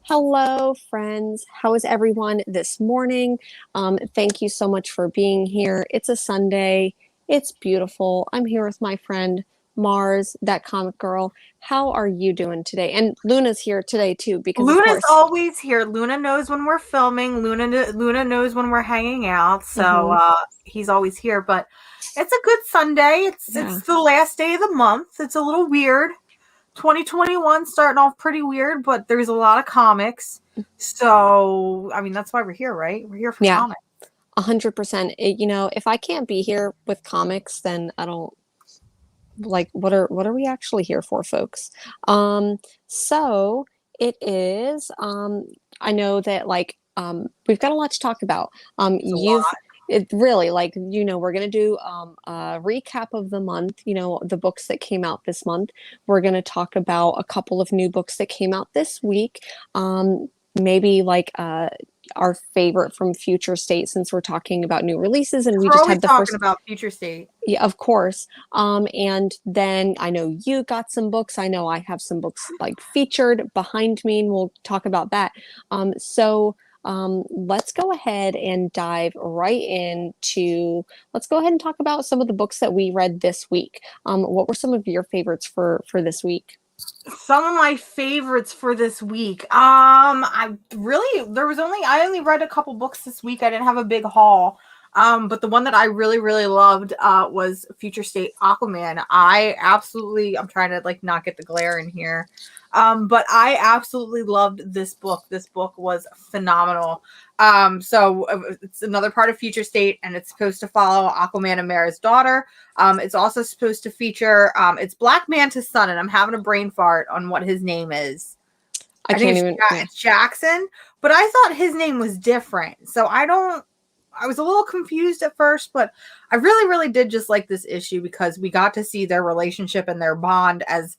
Hello, friends. How is everyone this morning? Thank you so much for being here. It's a Sunday. It's beautiful. I'm here with my friend Mars, that comic girl. How are you doing today? And Luna's here today too, because of Luna's course. always here. Luna knows when we're filming. Luna knows when we're hanging out. So he's always here. But it's a good Sunday. It's the last day of the month. It's a little weird. 2021 starting off pretty weird, but there's a lot of comics. So I mean, that's why we're here, right? We're here for comics. 100%. You know, if I can't be here with comics, then I don't like what are we actually here for, folks? So it is I know that we've got a lot to talk about. It really, we're going to do a recap of the month, the books that came out this month. We're going to talk about a couple of new books that came out this week. Maybe our favorite from Future State, since we're talking about new releases, and we just had the talking about Future State. Yeah, of course. And then I know you got some books. I know I have some books featured behind me, and we'll talk about that. So let's go ahead and dive right into. Let's go ahead and talk about some of the books that we read this week. What were some of your favorites for this week? Some of my favorites for this week. I only read a couple books this week. I didn't have a big haul. But the one that I really, really loved was Future State Aquaman. I'm trying to not get the glare in here. But I absolutely loved this book. This book was phenomenal. So it's another part of Future State, and it's supposed to follow Aquaman and Mara's daughter. It's also supposed to feature it's Black Manta's son, and I'm having a brain fart on what his name is. I think it's Jackson, but I thought his name was different. So I was a little confused at first, but I really, really did just like this issue because we got to see their relationship and their bond as,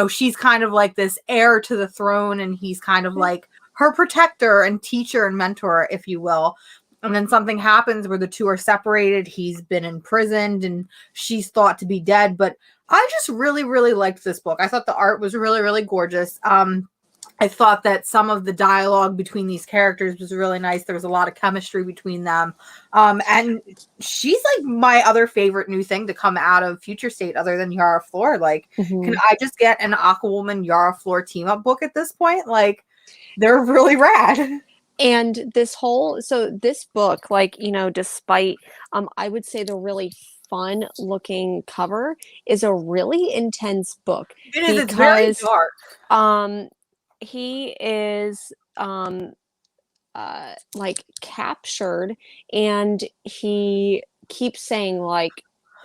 she's kind of like this heir to the throne, and he's kind of like her protector and teacher and mentor, if you will. And then something happens where the two are separated. He's been imprisoned and she's thought to be dead. But I just really, really liked this book. I thought the art was really, really gorgeous. I thought that some of the dialogue between these characters was really nice. There was a lot of chemistry between them. And she's my other favorite new thing to come out of Future State other than Yara Flor. Can I just get an Aquawoman Yara Flor team up book at this point? They're really rad. And this book, despite, I would say the really fun looking cover is a really intense book. It is. It's very dark. He is captured, and he keeps saying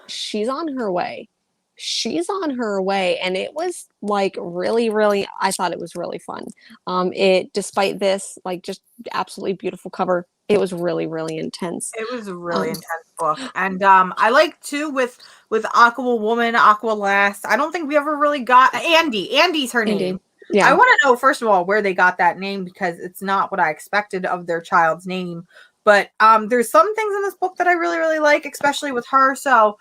she's on her way, and it was really, really, I thought it was really fun. Despite this just absolutely beautiful cover, it was really, really intense. It was a really intense book. And I like too with Aquawoman, Aqualass. I don't think we ever really got Andy's her name. Yeah. I want to know, first of all, where they got that name, because it's not what I expected of their child's name. But there's some things in this book that I really, really like, especially with her. So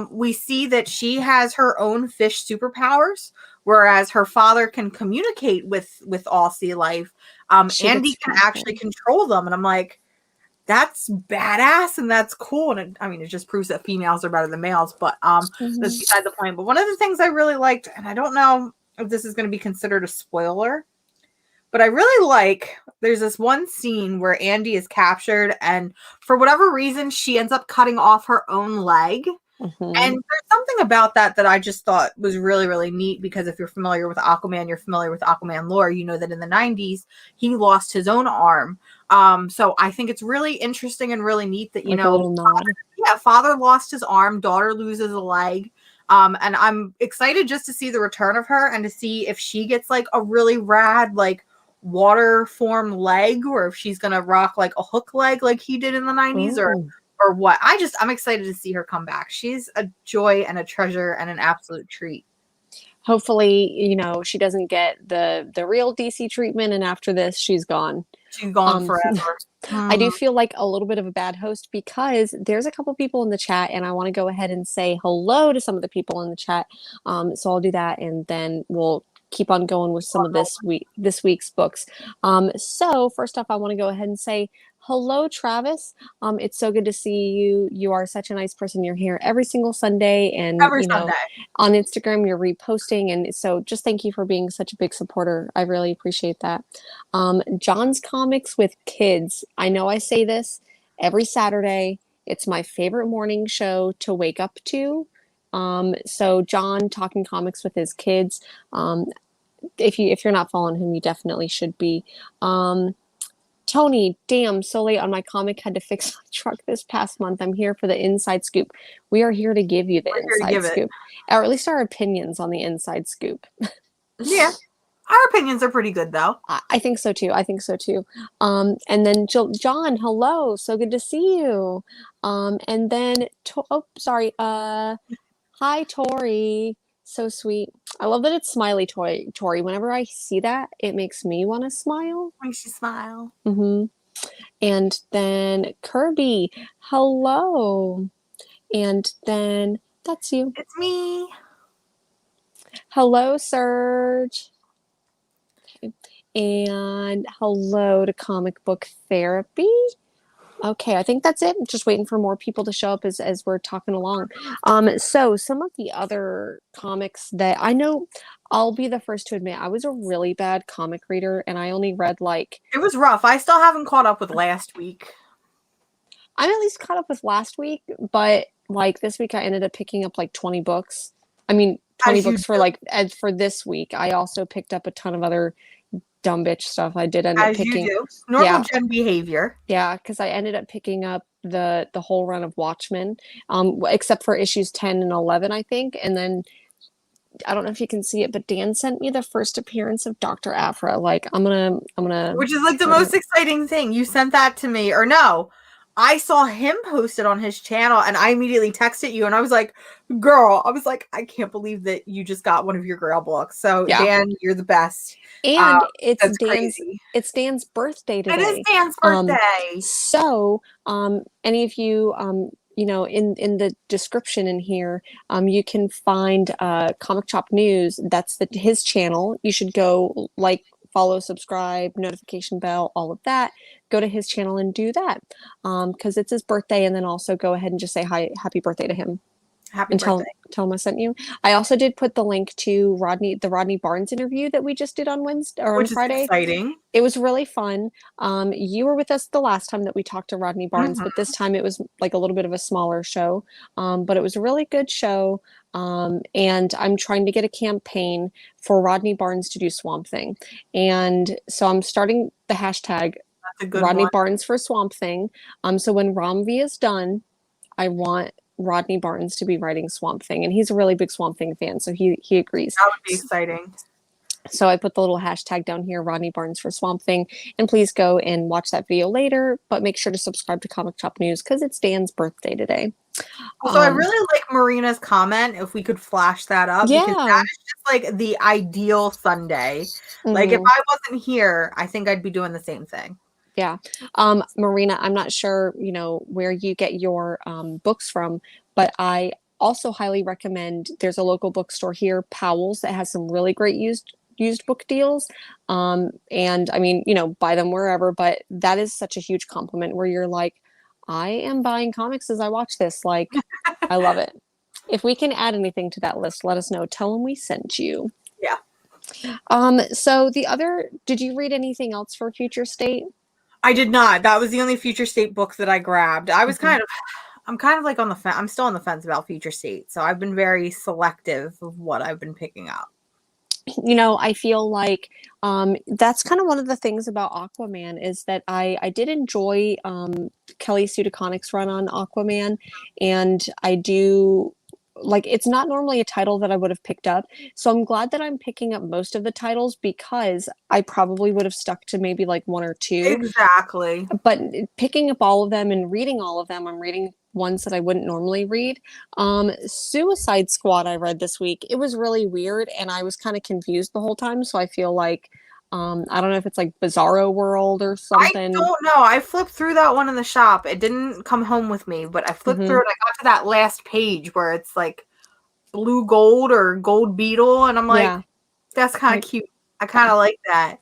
we see that she has her own fish superpowers, whereas her father can communicate with all sea life. Andy can actually control them. And I'm like, that's badass and that's cool. And it just proves that females are better than males. But that's beside the point. But one of the things I really liked, and I don't know if this is going to be considered a spoiler, but I really there's this one scene where Andy is captured, and for whatever reason, she ends up cutting off her own leg. And there's something about that I just thought was really, really neat, because if you're familiar with Aquaman, you're familiar with Aquaman lore, you know that in the 90s, he lost his own arm. So I think it's really interesting and really neat that, father lost his arm, daughter loses a leg. And I'm excited just to see the return of her and to see if she gets a really rad, water form leg, or if she's going to rock a hook leg like he did in the 90s or what. I'm excited to see her come back. She's a joy and a treasure and an absolute treat. Hopefully, she doesn't get the real DC treatment, and after this, she's gone. She's gone forever. I do feel like a little bit of a bad host, because there's a couple people in the chat, and I want to go ahead and say hello to some of the people in the chat. So I'll do that, and then we'll keep on going with some of this week's books. So first off, I want to go ahead and say hello, Travis. It's so good to see you. You are such a nice person. You're here every single Sunday, and every Sunday on Instagram you're reposting, and so just thank you for being such a big supporter. I really appreciate that. John's Comics with Kids. I know I say this every Saturday. It's my favorite morning show to wake up to. So John talking comics with his kids. If you're not following him, you definitely should be. Tony, damn, so late on my comic. Had to fix my truck this past month. I'm here for the inside scoop. We are here to give you the inside scoop, or at least our opinions on the inside scoop. Yeah, our opinions are pretty good, though. I think so too. And then John, hello, so good to see you. And then hi Tori, so sweet. I love that it's smiley Tori. Whenever I see that, it makes me want to smile. Makes you smile. And then Kirby, hello. And then that's you. It's me. Hello, Serge. Okay. And hello to Comic Book Therapy. Okay, I think that's it. I'm just waiting for more people to show up as we're talking along. So some of the other comics that I know, I'll be the first to admit, I was a really bad comic reader, and I only read It was rough. I still haven't caught up with last week. I'm at least caught up with last week, but this week I ended up picking up 20 books. I mean, 20 books for this week. I also picked up a ton of other dumb bitch stuff. I did end up picking. You do. Normal gen behavior. Yeah, because I ended up picking up the whole run of Watchmen, except for issues 10 and 11, I think. And then I don't know if you can see it, but Dan sent me the first appearance of Dr. Aphra. I'm gonna. Which is the most exciting thing. You sent that to me, or no? I saw him post it on his channel, and I immediately texted you, and I was like, girl, I can't believe that you just got one of your Grail books. So, yeah. Dan, you're the best. And it's Dan's birthday today. It is Dan's birthday. So, any of you, in the description in here, you can find Comic Chop News. That's his channel. You should go follow, subscribe, notification bell, all of that. Go to his channel and do that because it's his birthday. And then also go ahead and just say happy birthday to him. Happy birthday. Tell him I sent you. I also did put the link to the Rodney Barnes interview that we just did on Wednesday or on Friday. Exciting. It was really fun. You were with us the last time that we talked to Rodney Barnes, but this time it was a little bit of a smaller show. But it was a really good show. And I'm trying to get a campaign for Rodney Barnes to do Swamp Thing. And so I'm starting the hashtag Rodney Barnes for Swamp Thing. So when Ramvi is done, I want Rodney Barnes to be writing Swamp Thing, and he's a really big Swamp Thing fan, so he agrees. That would be exciting. So I put the little hashtag down here, Rodney Barnes for Swamp Thing, and please go and watch that video later, but make sure to subscribe to Comic Chop News because it's Dan's birthday today. So I really like Marina's comment, if we could flash that up, because that is just the ideal Sunday. If I wasn't here, I think I'd be doing the same thing. Yeah. Marina, I'm not sure, where you get your books from, but I also highly recommend, there's a local bookstore here, Powell's, that has some really great used book deals. And I mean, buy them wherever, but that is such a huge compliment where you're like, I am buying comics as I watch this. I love it. If we can add anything to that list, let us know. Tell them we sent you. Yeah. So did you read anything else for Future State? I did not. That was the only Future State book that I grabbed. I'm kind of on the fence. I'm still on the fence about Future State. So I've been very selective of what I've been picking up. I feel like that's kind of one of the things about Aquaman is that I did enjoy Kelly Sue DeConnick's run on Aquaman, and I do it's not normally a title that I would have picked up. So I'm glad that I'm picking up most of the titles because I probably would have stuck to maybe one or two. Exactly. But picking up all of them and reading all of them, I'm reading ones that I wouldn't normally read. Suicide Squad I read this week. It was really weird and I was kind of confused the whole time. So I feel I don't know if it's Bizarro World or something. I don't know. I flipped through that one in the shop. It didn't come home with me, but I flipped through it. I got to that last page where it's blue gold or gold beetle, and I'm That's kind of cute. I kind of like that.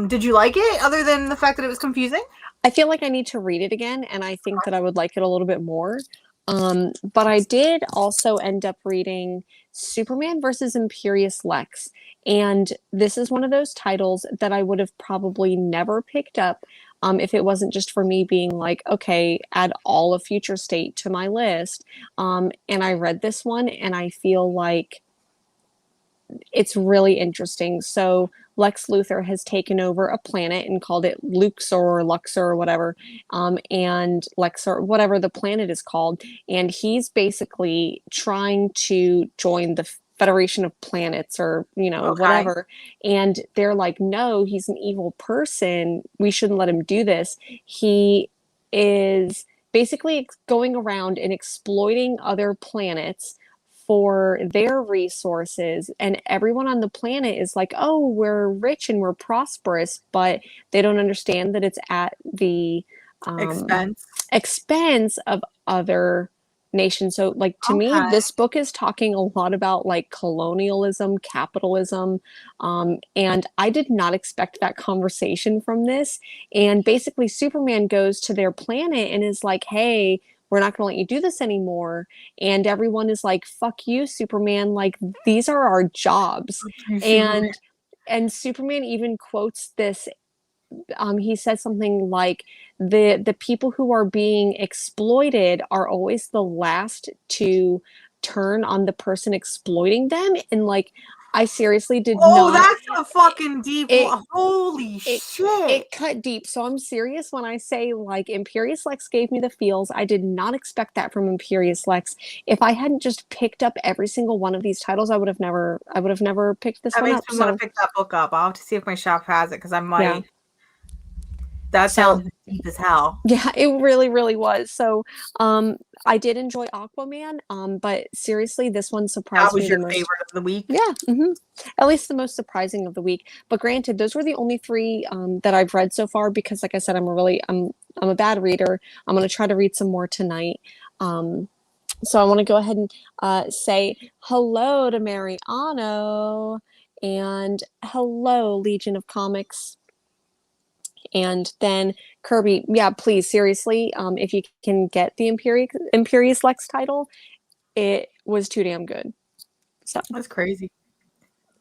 Did you like it other than the fact that it was confusing? I feel like I need to read it again, and I think that I would like it a little bit more. But I did also end up reading Superman versus Imperius Lex. And this is one of those titles that I would have probably never picked up if it wasn't just for me being like, okay, add all of Future State to my list. And I read this one, and I feel like it's really interesting. So Lex Luthor has taken over a planet and called it Luxor or Luxor or whatever, and Lexor, whatever the planet is called. And he's basically trying to join the Federation of Planets or, whatever. And they're like, no, he's an evil person. We shouldn't let him do this. He is basically going around and exploiting other planets for their resources, and everyone on the planet is like, oh, we're rich and we're prosperous, but they don't understand that it's at the expense of other nations. So like to me, this book is talking a lot about like colonialism, capitalism, and I did not expect that conversation from this. And basically Superman goes to their planet and is like, hey, we're not going to let you do this anymore. And everyone is like, fuck you, Superman. Like, these are our jobs. And Superman even quotes this. He says something like, the people who are being exploited are always the last to turn on the person exploiting them. And like, I seriously did not. Oh, that's a fucking deep one. Holy shit. It cut deep. So I'm serious when I say like Imperius Lex gave me the feels. I did not expect that from Imperius Lex. If I hadn't just picked up every single one of these titles, I would have never picked this one up. That makes me want to pick that book up. I'll have to see if my shop has it because I might. Yeah. That sounds deep as hell. Yeah, it really, really was. So I did enjoy Aquaman, but seriously, this one surprised me. That was your favorite of the week? Yeah, at least the most surprising of the week. But granted, those were the only three that I've read so far because, like I said, I'm a bad reader. I'm going to try to read some more tonight. So I want to go ahead and say hello to Mariano and hello, Legion of Comics. And then Kirby, yeah, please, seriously, if you can get the Imperius Lex title, it was too damn good. So that's crazy.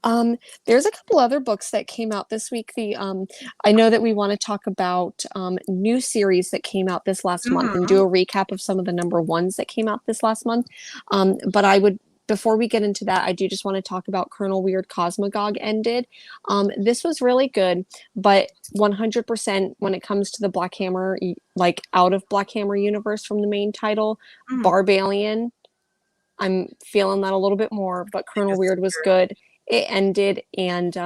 There's a couple other books that came out this week. I know that we want to talk about new series that came out this last month and do a recap of some of the number ones that came out this last month. But before we get into that, I do just want to talk about Colonel Weird Cosmogog ended. This was really good, but 100% when it comes to the Black Hammer, like out of Black Hammer universe from the main title, Barbalian, I'm feeling that a little bit more, but Colonel Weird was good. It ended, and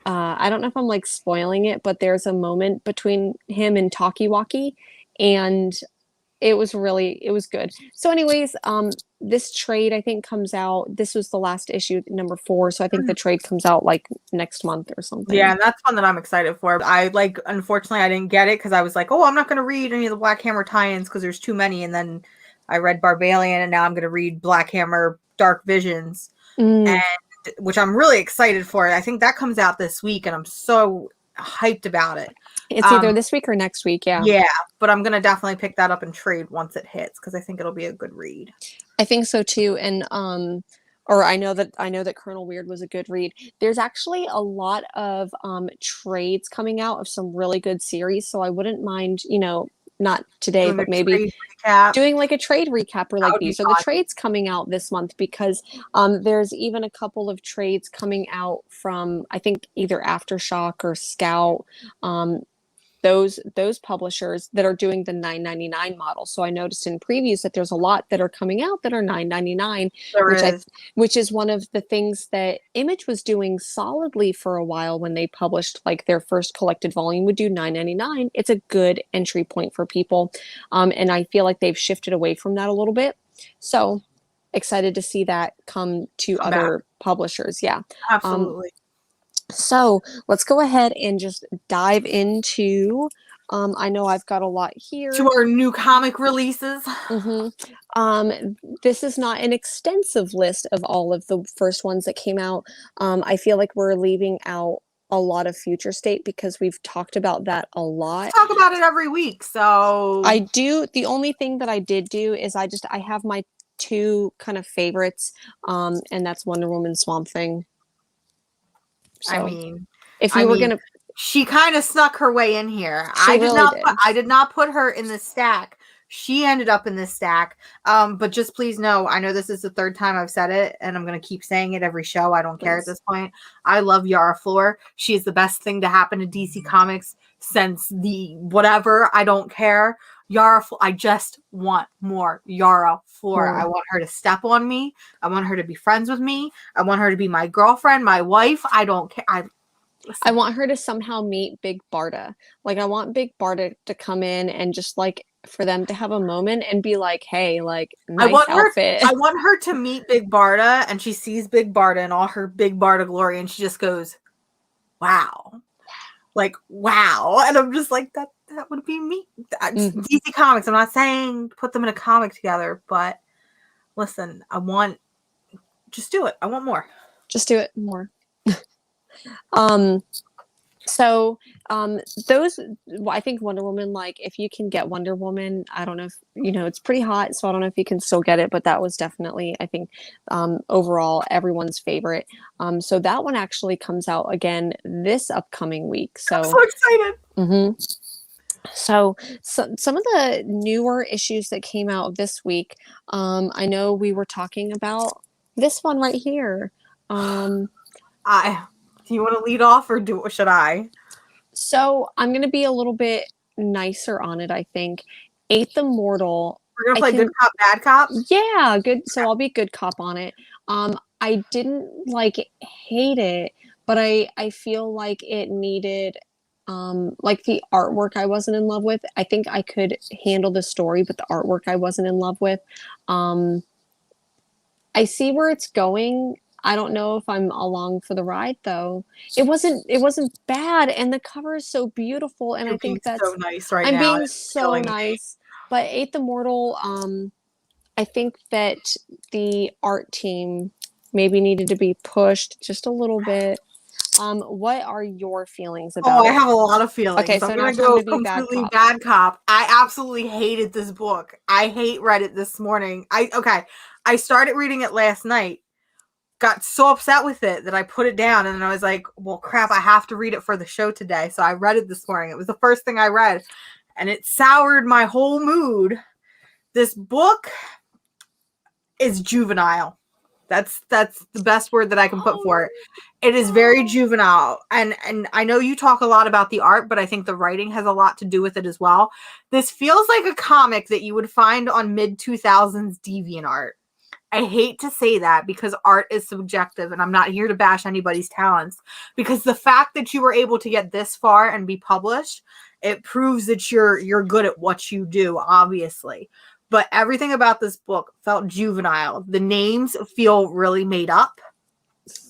I don't know if I'm like spoiling it, but there's a moment between him and Talkie-Walkie, and it was good. So anyways, this trade I think comes out, this was the last issue, number 4, so I think the trade comes out like next month or something. Yeah, and that's one that I'm excited for. Unfortunately I didn't get it because I was like, oh, I'm not going to read any of the Black Hammer tie-ins because there's too many, and then I read Barbalian, and now I'm going to read Black Hammer Dark Visions, and which I'm really excited for. I think that comes out this week, and I'm so hyped about it. It's either this week or next week, yeah. Yeah, but I'm gonna definitely pick that up and trade once it hits because I think it'll be a good read. I think so too, and I know that Colonel Weird was a good read. There's actually a lot of trades coming out of some really good series, so I wouldn't mind, not today, but maybe doing like a trade recap or like these are the trades coming out this month, because there's even a couple of trades coming out from I think either Aftershock or Scout, those publishers that are doing the $9.99 model. So I noticed in previews that there's a lot that are coming out that are $9.99, which is one of the things that Image was doing solidly for a while when they published like their first collected volume would do $9.99. It's a good entry point for people. And I feel like they've shifted away from that a little bit. So excited to see that come to other publishers. Yeah. Absolutely. So let's go ahead and just dive into I know I've got a lot here. To our new comic releases. This is not an extensive list of all of the first ones that came out. I feel like we're leaving out a lot of Future State because we've talked about that a lot. We talk about it every week, so I do. The only thing that I did do is I have my 2 kind of favorites, and that's Wonder Woman, Swamp Thing. So, I mean, if you were gonna, she kind of snuck her way in here. I did not put her in the stack. She ended up in this stack. But just please know, I know this is the 3rd time I've said it, and I'm going to keep saying it every show. I don't care at this point. I love Yara Flor. She is the best thing to happen to DC Comics since the whatever. I don't care. I just want more Yara Flor. I want her to step on me. I want her to be friends with me. I want her to be my girlfriend, my wife. I don't care. I want her to somehow meet Big Barda. Like, I want Big Barda to come in and just like for them to have a moment and be like, hey, like, nice outfit. I want her to meet Big Barda, and she sees Big Barda in all her Big Barda glory, and she just goes, wow. Like, wow. And I'm just like, that would be me. DC Comics. I'm not saying put them in a comic together, but listen, just do it. I want more. Just do it more. So those, I think Wonder Woman, like, if you can get Wonder Woman, I don't know if, it's pretty hot, so I don't know if you can still get it, but that was definitely, I think, overall everyone's favorite. So that one actually comes out again this upcoming week. So I'm so excited. So some of the newer issues that came out this week, I know we were talking about this one right here. Do you want to lead off, or should I? So I'm going to be a little bit nicer on it, I think. Eighth Immortal. We're going to play good cop, bad cop? Yeah, good. So I'll be good cop on it. I didn't, hate it, but I feel like it needed, the artwork I wasn't in love with. I think I could handle the story, but the artwork I wasn't in love with. I see where it's going. I don't know if I'm along for the ride, though. It wasn't bad, and the cover is so beautiful, and I think that's so nice right now. I'm being so nice. But Eighth Immortal, I think that the art team maybe needed to be pushed just a little bit. What are your feelings about it? I have a lot of feelings. Okay, so I'm now going to go completely bad cop. I absolutely hated this book. I read it this morning. I started reading it last night. Got so upset with it that I put it down, and then I was like, well, crap, I have to read it for the show today. So I read it this morning. It was the first thing I read, and it soured my whole mood. This book is juvenile. That's the best word that I can put for it. It is very juvenile. And I know you talk a lot about the art, but I think the writing has a lot to do with it as well. This feels like a comic that you would find on mid-2000s Deviantart. I hate to say that because art is subjective, and I'm not here to bash anybody's talents, because the fact that you were able to get this far and be published, it proves that you're good at what you do, obviously. But everything about this book felt juvenile. The names feel really made up.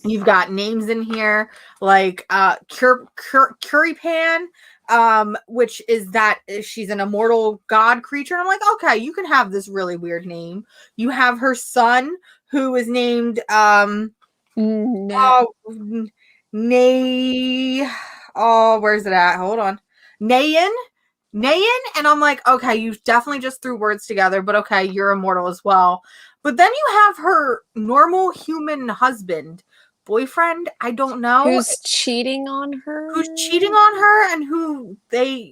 You've got names in here like Curipan, which is that she's an immortal god creature. And I'm like, okay, you can have this really weird name. You have her son, who is named where's it at? Hold on. Nayan, and I'm like, okay, you definitely just threw words together, but okay, you're immortal as well. But then you have her normal human husband, boyfriend, I don't know, who's cheating on her, and who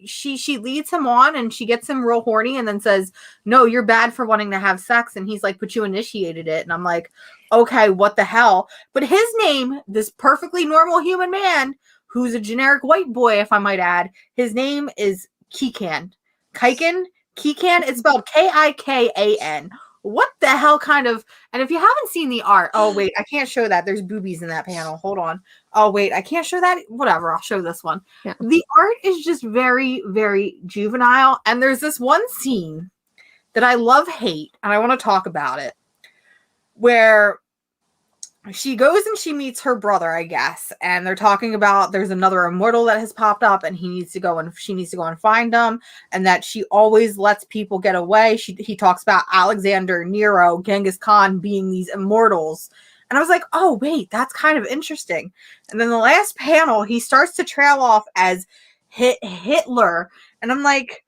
she leads him on, and she gets him real horny, and then says, no, you're bad for wanting to have sex, and he's like, but you initiated it. And I'm like, okay, what the hell? But his name, this perfectly normal human man, who's a generic white boy, if I might add, his name is Kikan. It's spelled Kikan. What the hell kind of... And if you haven't seen the art... Oh, wait, I can't show that. There's boobies in that panel. Hold on. Oh, wait, I can't show that. Whatever, I'll show this one. Yeah. The art is just very, very juvenile. And there's this one scene that I love-hate, and I want to talk about it, where she goes and she meets her brother, I guess, and they're talking about there's another immortal that has popped up, and she needs to go and find him, and that she always lets people get away. He talks about Alexander, Nero, Genghis Khan being these immortals, and I was like, oh wait, that's kind of interesting. And then the last panel, he starts to trail off as Hitler, and I'm like,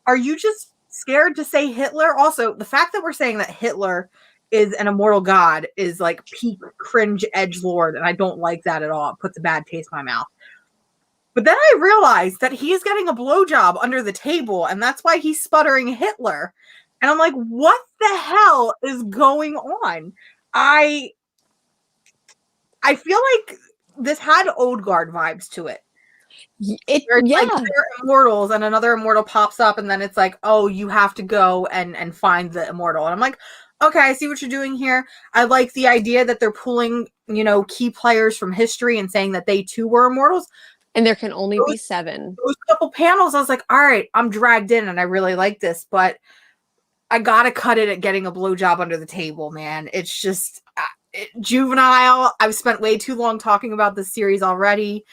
are you just scared to say Hitler? Also, the fact that we're saying that Hitler is an immortal god is like peak cringe edgelord, and I don't like that at all. It puts a bad taste in my mouth. But then I realized that he is getting a blowjob under the table, and that's why he's sputtering Hitler. And I'm like, what the hell is going on? I feel like this had Old Guard vibes to it. Like they're immortals, and another immortal pops up, and then it's like, oh, you have to go and find the immortal. And I'm like, okay, I see what you're doing here. I like the idea that they're pulling, key players from history and saying that they too were immortals. And there can only be 7. Those couple panels, I was like, all right, I'm dragged in, and I really like this, but I gotta cut it at getting a blowjob under the table, man. It's just juvenile. I've spent way too long talking about this series already.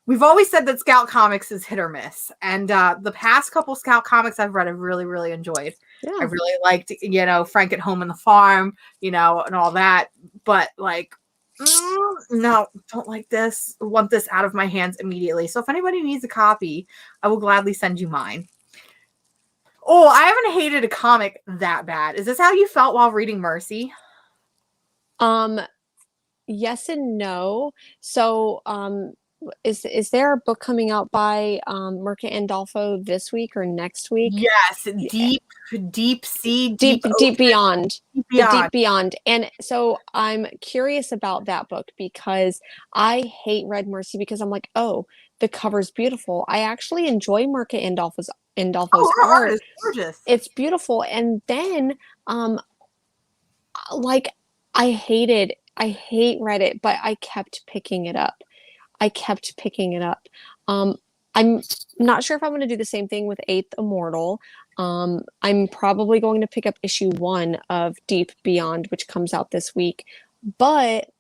We've always said that Scout Comics is hit or miss. And the past couple Scout Comics I've read, I've really, really enjoyed. Yeah. I really liked, Frank at Home on the Farm, and all that. But no, don't like this. I want this out of my hands immediately. So if anybody needs a copy, I will gladly send you mine. Oh, I haven't hated a comic that bad. Is this how you felt while reading Mercy? Yes and no. So, is there a book coming out by Mirka Andolfo this week or next week? Yes, deep sea, deep beyond. The deep beyond. And so I'm curious about that book because I hate Red Mercy because I'm like, oh, the cover's beautiful. I actually enjoy Mirka Andolfo's art. Is gorgeous. It's beautiful. And then I hate Reddit, but I kept picking it up. I'm not sure if I'm going to do the same thing with Eighth Immortal. I'm probably going to pick up issue 1 of Deep Beyond, which comes out this week, but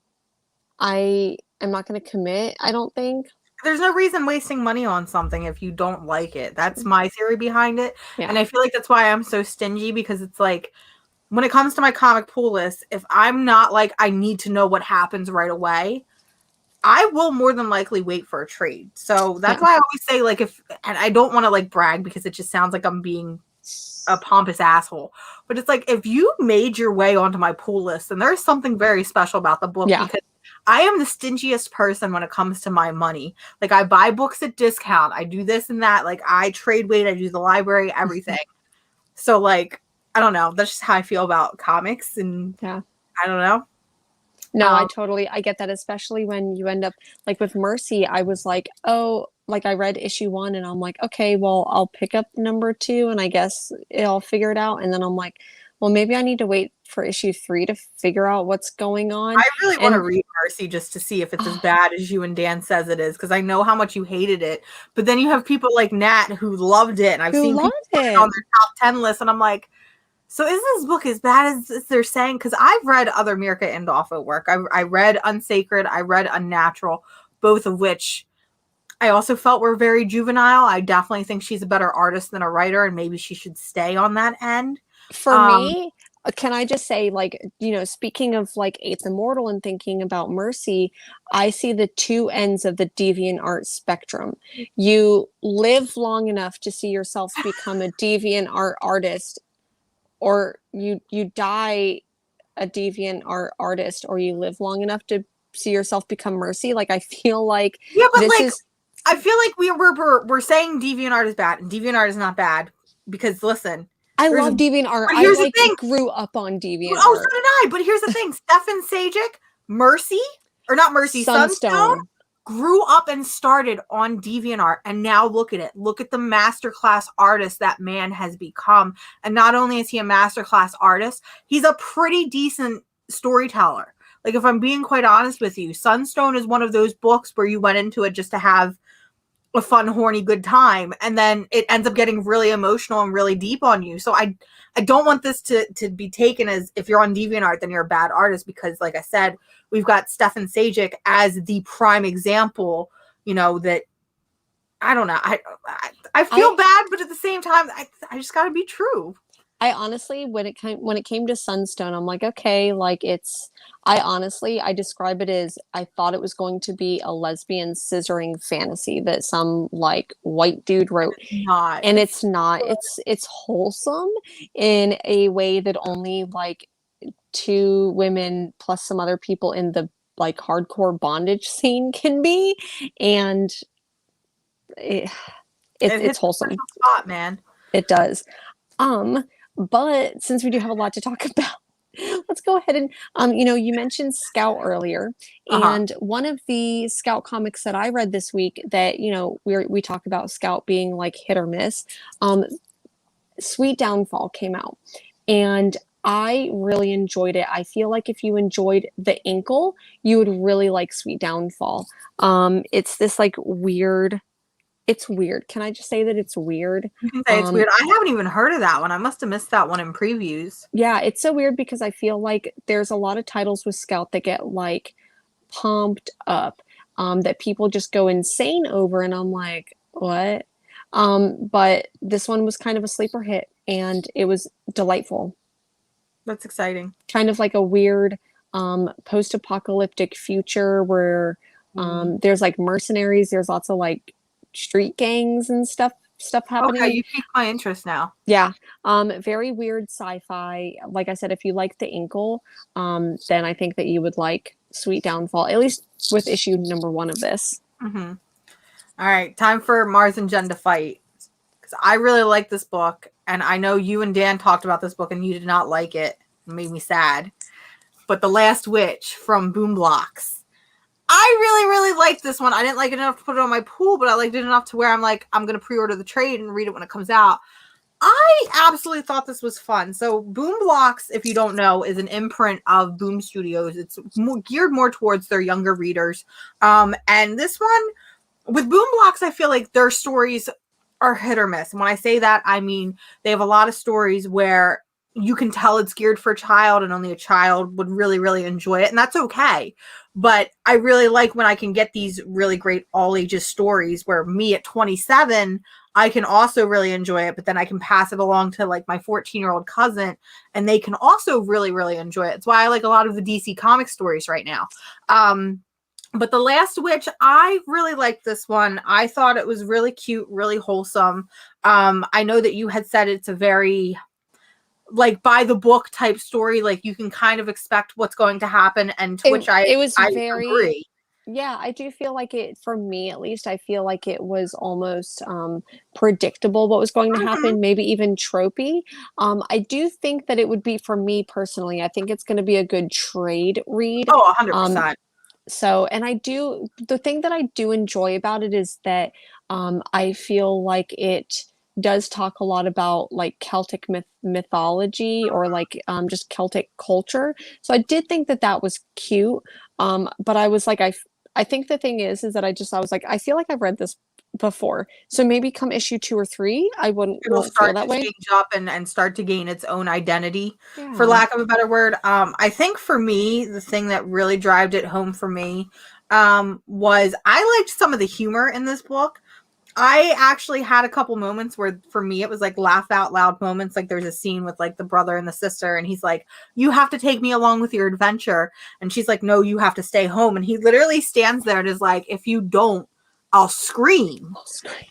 I am not going to commit, I don't think. There's no reason wasting money on something if you don't like it. That's my theory behind it. Yeah. And I feel like that's why I'm so stingy, because it's like, when it comes to my comic pool list, if I'm not like, I need to know what happens right away, I will more than likely wait for a trade. So that's why I always say, and I don't want to brag because it just sounds like I'm being a pompous asshole. But it's like, if you made your way onto my pool list, then there's something very special about the book, because I am the stingiest person when it comes to my money. I buy books at discount. I do this and that. I trade weight. I do the library, everything. So I don't know. That's just how I feel about comics. And I don't know. No, I get that, especially when you end up with Mercy. I was like, oh, I read issue 1 and I'm like, okay, well, I'll pick up number 2 and I guess I'll figure it out. And then I'm like, well, maybe I need to wait for issue 3 to figure out what's going on. I really want to read Mercy just to see if it's as bad as you and Dan says it is, because I know how much you hated it. But then you have people like Nat who loved it, and I've seen people put it on their top 10 list, and I'm like, so is this book as bad as they're saying? Because I've read other Mirka Andolfo work. I read Unsacred. I read Unnatural, both of which I also felt were very juvenile. I definitely think she's a better artist than a writer, and maybe she should stay on that end. For me, can I just say, speaking of Eighth Immortal and thinking about Mercy, I see the two ends of the Deviantart spectrum. You live long enough to see yourself become a Deviantart artist, or you die a Deviantart artist, or you live long enough to see yourself become Mercy. I feel like I feel like we're saying Deviantart is bad, and Deviantart is not bad, because listen, I love Deviantart. I grew up on Deviantart. Oh, so did I. But here's the thing: Stefan Sajic, Sunstone, grew up and started on DeviantArt, and now look at it. Look at the masterclass artist that man has become. And not only is he a masterclass artist, he's a pretty decent storyteller. If I'm being quite honest with you, Sunstone is one of those books where you went into it just to have a fun, horny, good time, and then it ends up getting really emotional and really deep on you. So I don't want this to be taken as if you're on DeviantArt, then you're a bad artist, because like I said, we've got Stefan Sajic as the prime example, you know, that I don't know. I feel bad, but at the same time, I just got to be true. I honestly, when it came to Sunstone, I'm like, okay, like I describe it as, I thought it was going to be a lesbian scissoring fantasy that some like white dude wrote. And it's not. It's wholesome in a way that only like two women plus some other people in the like hardcore bondage scene can be. And it's wholesome. Spot, man. It does. But since we do have a lot to talk about, let's go ahead and you know, you mentioned Scout earlier, and one of the Scout comics that I read this week that, you know, we talk about Scout being like hit or miss. Sweet Downfall came out, and I really enjoyed it. I feel like if you enjoyed The Inkle, you would really like Sweet Downfall. It's this like weird. It's weird. Can I just say that it's weird? You can say it's weird. I haven't even heard of that one. I must have missed that one in previews. Yeah, it's so weird because I feel like there's a lot of titles with Scout that get like pumped up, that people just go insane over, and I'm like, what? But this one was kind of a sleeper hit, and it was delightful. That's exciting. Kind of like a weird post-apocalyptic future where there's like mercenaries, there's lots of like street gangs and stuff happening. Okay, you piqued my interest now. Yeah. Very weird sci-fi. Like I said, if you like The Inkle, then I think that you would like Sweet Downfall, at least with issue number 1 of this. All right, time for Mars and Jen to fight, because I really like this book, and I know you and Dan talked about this book and you did not like it. It made me sad. But The Last Witch from Boomblocks, I really, really liked this one. I didn't like it enough to put it on my pool, but I liked it enough to where I'm like, I'm going to pre-order the trade and read it when it comes out. I absolutely thought this was fun. So Boomblocks, if you don't know, is an imprint of Boom Studios. It's geared more towards their younger readers. And this one, with Boomblocks, I feel like their stories are hit or miss. And when I say that, I mean they have a lot of stories where you can tell it's geared for a child and only a child would really, really enjoy it. And that's okay. But I really like when I can get these really great all ages stories where me at 27, I can also really enjoy it, but then I can pass it along to like my 14-year-old cousin and they can also really, really enjoy it. It's why I like a lot of the DC comic stories right now. But The Last Witch, I really liked this one. I thought it was really cute, really wholesome. I know that you had said it's a very like by the book type story, like you can kind of expect what's going to happen, and to which I agree. Yeah, I do feel like it, for me at least, I feel like it was almost predictable what was going to happen, maybe even tropey. I do think that it would be, for me personally, I think it's going to be a good trade read. Oh, 100%. So, and the thing that I do enjoy about it is that I feel like it does talk a lot about like Celtic mythology or like just Celtic culture. So I did think that that was cute. But I was like, I think the thing is that I was like, I feel like I've read this before. So maybe come issue 2 or 3, I won't feel that way. Change up and start to gain its own identity, for lack of a better word. I think for me, the thing that really drove it home for me was I liked some of the humor in this book. I actually had a couple moments where for me it was like laugh out loud moments. Like there's a scene with like the brother and the sister and he's like, you have to take me along with your adventure. And she's like, no, you have to stay home. And he literally stands there and is like, if you don't, I'll scream.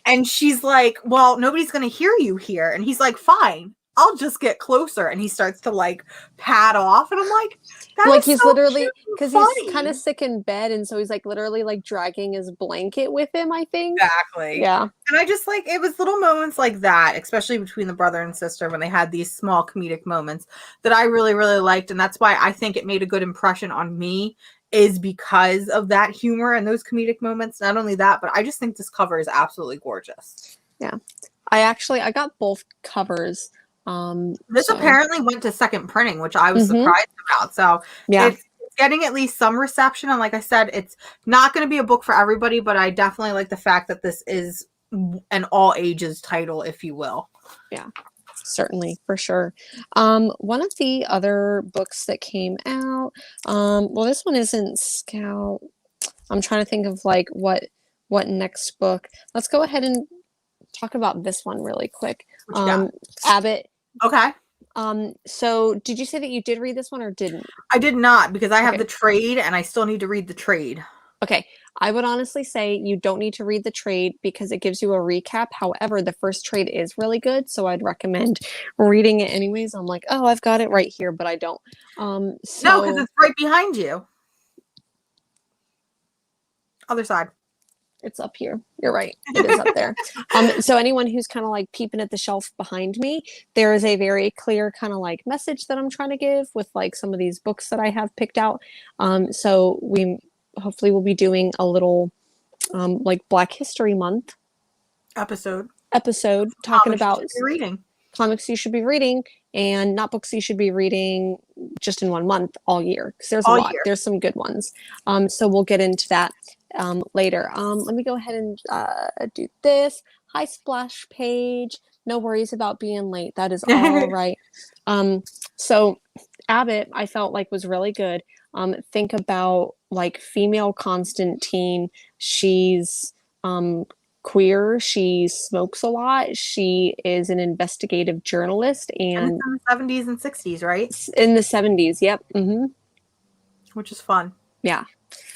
And she's like, well, nobody's going to hear you here. And he's like, fine, I'll just get closer. And he starts to like pad off. And I'm like, that like he's so literally, because he's kind of sick in bed. And so he's like literally like dragging his blanket with him, I think. Exactly. Yeah. And I just like, it was little moments like that, especially between the brother and sister when they had these small comedic moments that I really, really liked. And that's why I think it made a good impression on me, is because of that humor and those comedic moments. Not only that, but I just think this cover is absolutely gorgeous. Yeah. I got both covers. This apparently went to second printing, which I was surprised about. So yeah, it's it's getting at least some reception. And like I said, it's not going to be a book for everybody, but I definitely like the fact that this is an all ages title, if you will. Yeah, certainly, for sure. One of the other books that came out, well, this one isn't Scout. I'm trying to think of like what next book. Let's go ahead and talk about this one really quick. Abbott. Okay. So did you say that you did read this one or didn't? I did not, because I have the trade and I still need to read the trade. Okay. I would honestly say you don't need to read the trade because it gives you a recap. However, the first trade is really good, so I'd recommend reading it anyways. I'm like, oh, I've got it right here, but I don't. No, because it's right behind you. Other side. It's up here. You're right. It is up there. So anyone who's kind of like peeping at the shelf behind me, there is a very clear kind of like message that I'm trying to give with like some of these books that I have picked out. So we hopefully will be doing a little like Black History Month episode talking about reading comics you should be reading and not books you should be reading just in 1 month all year, because there's a lot. There's some good ones. So we'll get into that later. Let me go ahead and do this. Hi, splash page. No worries about being late. That is all right. So Abbott, I felt like was really good. Think about like female Constantine. She's queer. She smokes a lot. She is an investigative journalist, and in the 70s and 60s, right? In the 70s, yep. Mm-hmm. Which is fun. Yeah.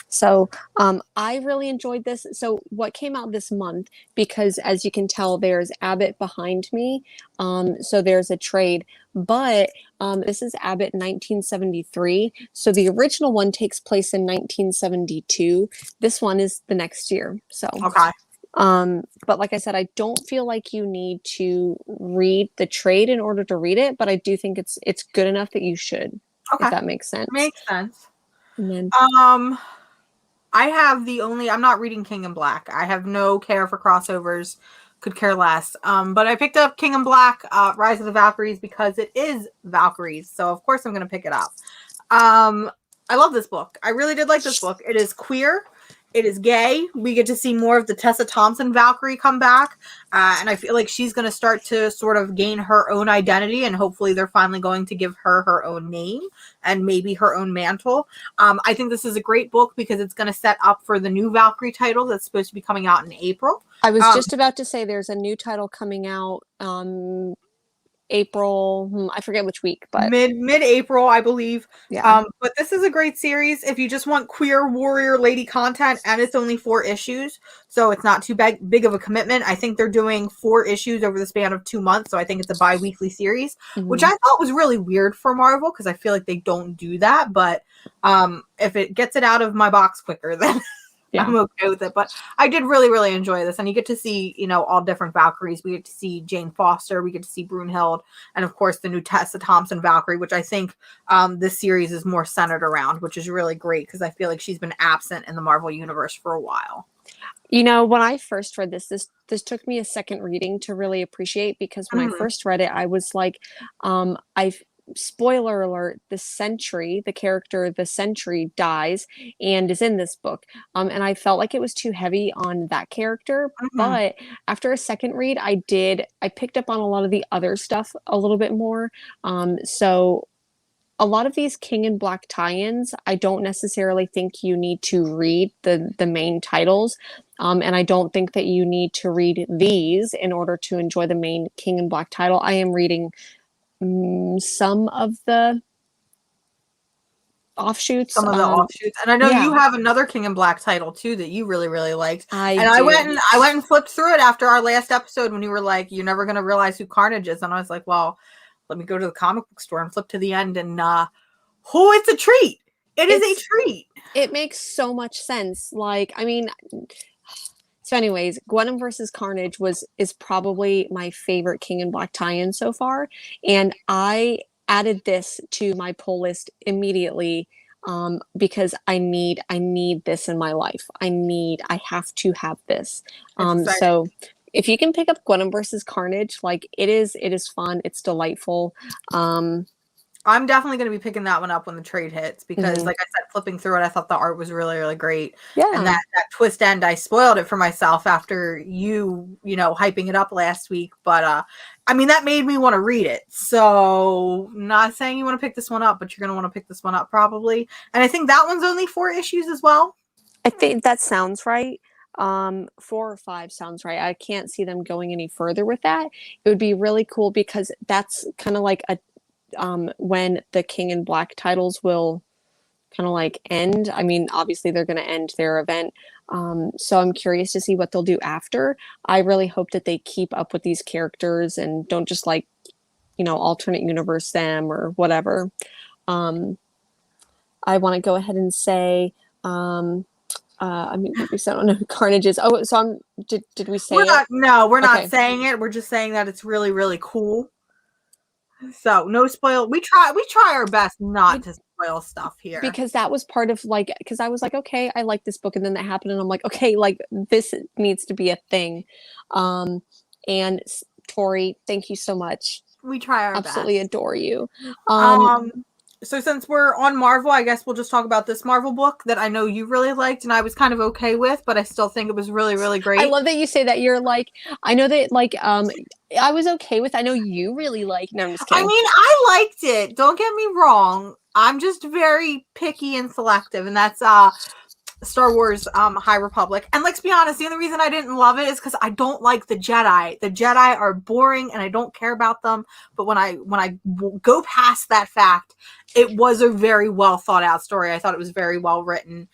So I really enjoyed this. So what came out this month, because as you can tell, there's Abbott behind me. So there's a trade, but this is Abbott 1973. So the original one takes place in 1972. This one is the next year. So okay. But like I said, I don't feel like you need to read the trade in order to read it, but I do think it's good enough that you should. Okay. If that makes sense. Makes sense. And then I have I'm not reading King in Black. I have no care for crossovers, could care less. But I picked up King in Black, Rise of the Valkyries, because it is Valkyries. So of course I'm going to pick it up. I love this book. I really did like this book. It is queer. It is gay. We get to see more of the Tessa Thompson Valkyrie come back. And I feel like she's going to start to sort of gain her own identity. And hopefully they're finally going to give her her own name and maybe her own mantle. I think this is a great book because it's going to set up for the new Valkyrie title that's supposed to be coming out in April. I was just about to say there's a new title coming out April, I forget which week, but mid-April, I believe. Yeah. But this is a great series if you just want queer warrior lady content, and it's only 4 issues, so it's not too big of a commitment. I think they're doing 4 issues over the span of 2 months, so I think it's a bi-weekly series, which I thought was really weird for Marvel because I feel like they don't do that. But if it gets it out of my box quicker, then I'm okay with it. But I did really, really enjoy this. And you get to see, all different Valkyries. We get to see Jane Foster. We get to see Brunhild. And, of course, the new Tessa Thompson Valkyrie, which I think this series is more centered around, which is really great because I feel like she's been absent in the Marvel Universe for a while. When I first read this took me a second reading to really appreciate, because when I first read it, I was like, spoiler alert, the character, the Sentry, dies and is in this book. And I felt like it was too heavy on that character. But after a second read, I picked up on a lot of the other stuff a little bit more. So a lot of these King in Black tie-ins, I don't necessarily think you need to read the main titles. And I don't think that you need to read these in order to enjoy the main King in Black title. I am reading some of the offshoots. And I know you have another King in Black title too that you really, really liked. I went and flipped through it after our last episode when you were like, you're never going to realize who Carnage is. And I was like, well, let me go to the comic book store and flip to the end, and it's a treat. It's a treat. It makes so much sense. So anyways, Gwen versus Carnage is probably my favorite King in Black tie-in so far. And I added this to my pull list immediately because I need this in my life. I have to have this. So if you can pick up Gwen versus Carnage, it is fun. It's delightful. I'm definitely going to be picking that one up when the trade hits because, like I said, flipping through it, I thought the art was really, really great. Yeah. And that twist end, I spoiled it for myself after you know, hyping it up last week. But, I mean, that made me want to read it. So, not saying you want to pick this one up, but you're going to want to pick this one up probably. And I think that one's only 4 issues as well. I think that sounds right. 4 or 5 sounds right. I can't see them going any further with that. It would be really cool because that's kind of like a when the King in Black titles will kind of like end. I mean, obviously they're going to end their event. So I'm curious to see what they'll do after. I really hope that they keep up with these characters and don't just like, you know, alternate universe them or whatever. I want to go ahead and say, I mean, we don't know who Carnage is. Oh, so did we say it? No, we're not saying it. We're just saying that it's really, really cool. So no spoil. We try our best not to spoil stuff here. Because that was part of like, because I was like, okay, I like this book. And then that happened. And I'm like, okay, like this needs to be a thing. And Tori, thank you so much. We try our absolutely best. Adore you. So since we're on Marvel, I guess we'll just talk about this Marvel book that I know you really liked and I was kind of okay with, but I still think it was really, really great. I love that you say that. You're like, I know that like, I was okay with, I know you really like, no, I'm just kidding. I mean, I liked it. Don't get me wrong. I'm just very picky and selective, and that's Star Wars High Republic. And let's be honest, the only reason I didn't love it is because I don't like the Jedi. The Jedi are boring and I don't care about them. But when I go past that fact, it was a very well thought out story. I thought it was very well written.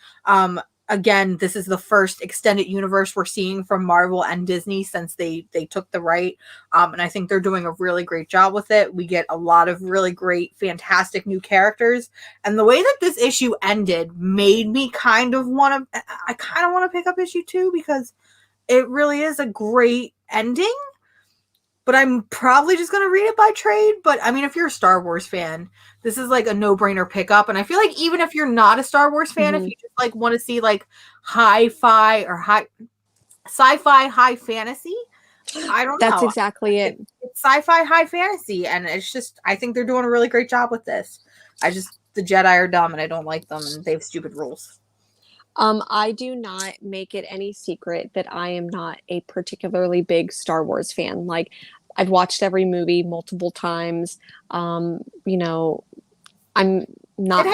Again, this is the first extended universe we're seeing from Marvel and Disney since they took the right. And I think they're doing a really great job with it. We get a lot of really great, fantastic new characters. And the way that this issue ended made me kind of want to pick up issue 2 because it really is a great ending. But I'm probably just going to read it by trade. But I mean, if you're a Star Wars fan, this is like a no-brainer pickup. And I feel like even if you're not a Star Wars fan, if you just like want to see like hi-fi or sci-fi high fantasy, I don't know. That's exactly it. It's sci-fi high fantasy. And it's just, I think they're doing a really great job with this. The Jedi are dumb and I don't like them and they have stupid rules. I do not make it any secret that I am not a particularly big Star Wars fan. Like, I've watched every movie multiple times. You know, I'm not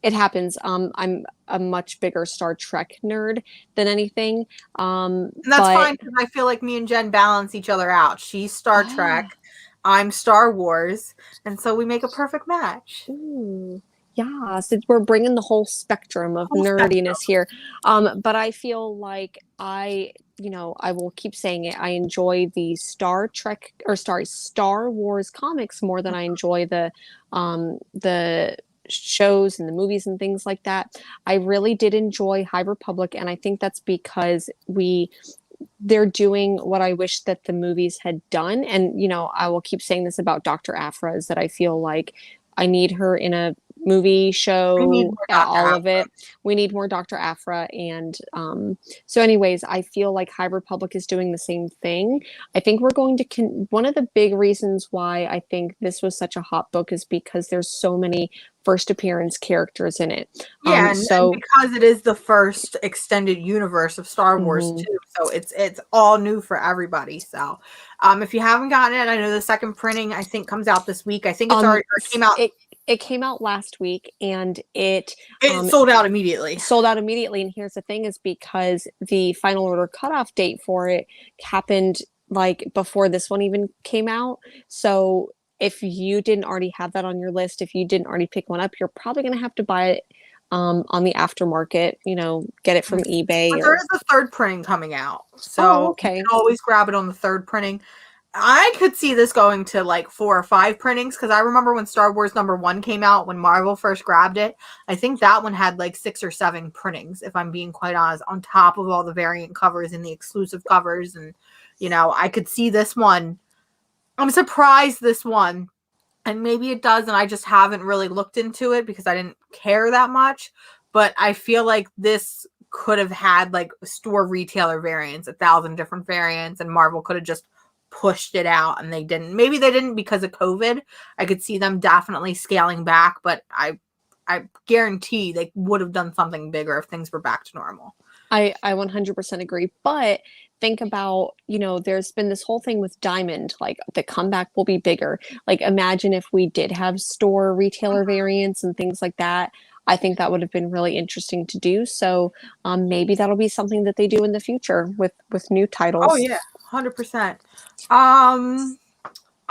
it happens. I'm a much bigger Star Trek nerd than anything. And that's fine because I feel like me and Jen balance each other out. She's Star Trek, I'm Star Wars, and so we make a perfect match. Ooh. Yeah, so we're bringing the whole spectrum of nerdiness here. But I feel like I will keep saying it. I enjoy the Star Wars comics more than I enjoy the shows and the movies and things like that. I really did enjoy High Republic, and I think that's because they're doing what I wish that the movies had done. And, you know, I will keep saying this about Dr. Aphra, is that I feel like I need her in a movie, show, all of it. We need more Dr. Aphra. And so anyways, I feel like High Republic is doing the same thing. I think we're going to one of the big reasons why I think this was such a hot book is because there's so many first appearance characters in it. Yeah, and because it is the first extended universe of Star Wars too, so it's all new for everybody. So if you haven't gotten it, I know the second printing I think comes out this week. I think it's already came out. It came out last week and it sold out immediately. And here's the thing, is because the final order cutoff date for it happened like before this one even came out. So if you didn't already have that on your list, if you didn't already pick one up, you're probably going to have to buy it on the aftermarket, you know, get it from eBay. But there is a third printing coming out. So you can always grab it on the third printing. I could see this going to like 4 or 5 printings because I remember when Star Wars #1 came out, when Marvel first grabbed it, I think that one had like 6 or 7 printings, if I'm being quite honest, on top of all the variant covers and the exclusive covers. And, you know, I could see this one. I'm surprised this one, and maybe it does, and I just haven't really looked into it because I didn't care that much. But I feel like this could have had like store retailer variants, 1,000 different variants, and Marvel could have just pushed it out, and they didn't. Maybe they didn't because of COVID. I could see them definitely scaling back, but I guarantee they would have done something bigger if things were back to normal. I 100% agree. But think about, there's been this whole thing with Diamond, like the comeback will be bigger. Like imagine if we did have store retailer variants and things like that. I think that would have been really interesting to do. So maybe that'll be something that they do in the future with new titles. Oh yeah, 100%.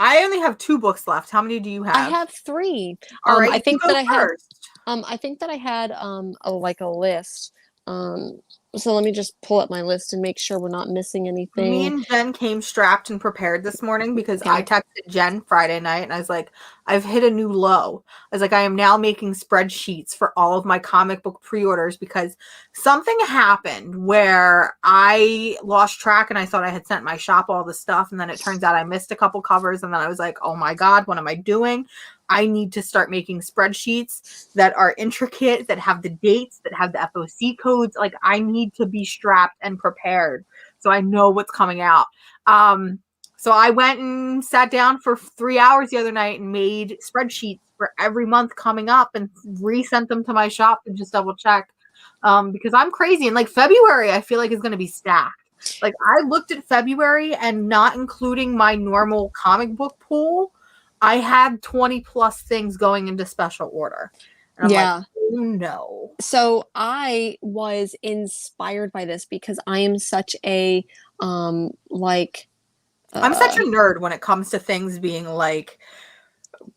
I only have 2 books left. How many do you have? I have 3. All right, I think that I had. I think that I had a list. So let me just pull up my list and make sure we're not missing anything. Me and Jen came strapped and prepared this morning because I texted Jen Friday night and I was like, I've hit a new low. I was like, I am now making spreadsheets for all of my comic book pre-orders because something happened where I lost track and I thought I had sent my shop all the stuff. And then it turns out I missed a couple covers. And then I was like, oh my God, what am I doing? I need to start making spreadsheets that are intricate, that have the dates, that have the FOC codes. Like I need to be strapped and prepared so I know what's coming out. So I went and sat down for 3 hours the other night and made spreadsheets for every month coming up and resent them to my shop and just double check because I'm crazy. And like February, I feel like is going to be stacked. Like I looked at February and not including my normal comic book pool, I had 20 plus things going into special order. And I'm like, oh, no. So I was inspired by this because I am such a I'm such a nerd when it comes to things being like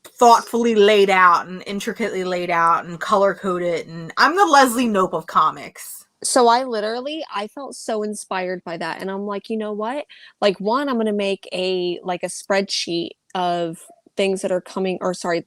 thoughtfully laid out and intricately laid out and color coded. And I'm the Leslie Knope of comics. So I felt so inspired by that. And I'm like, you know what? Like one, I'm going to make a spreadsheet of things that are coming, or sorry,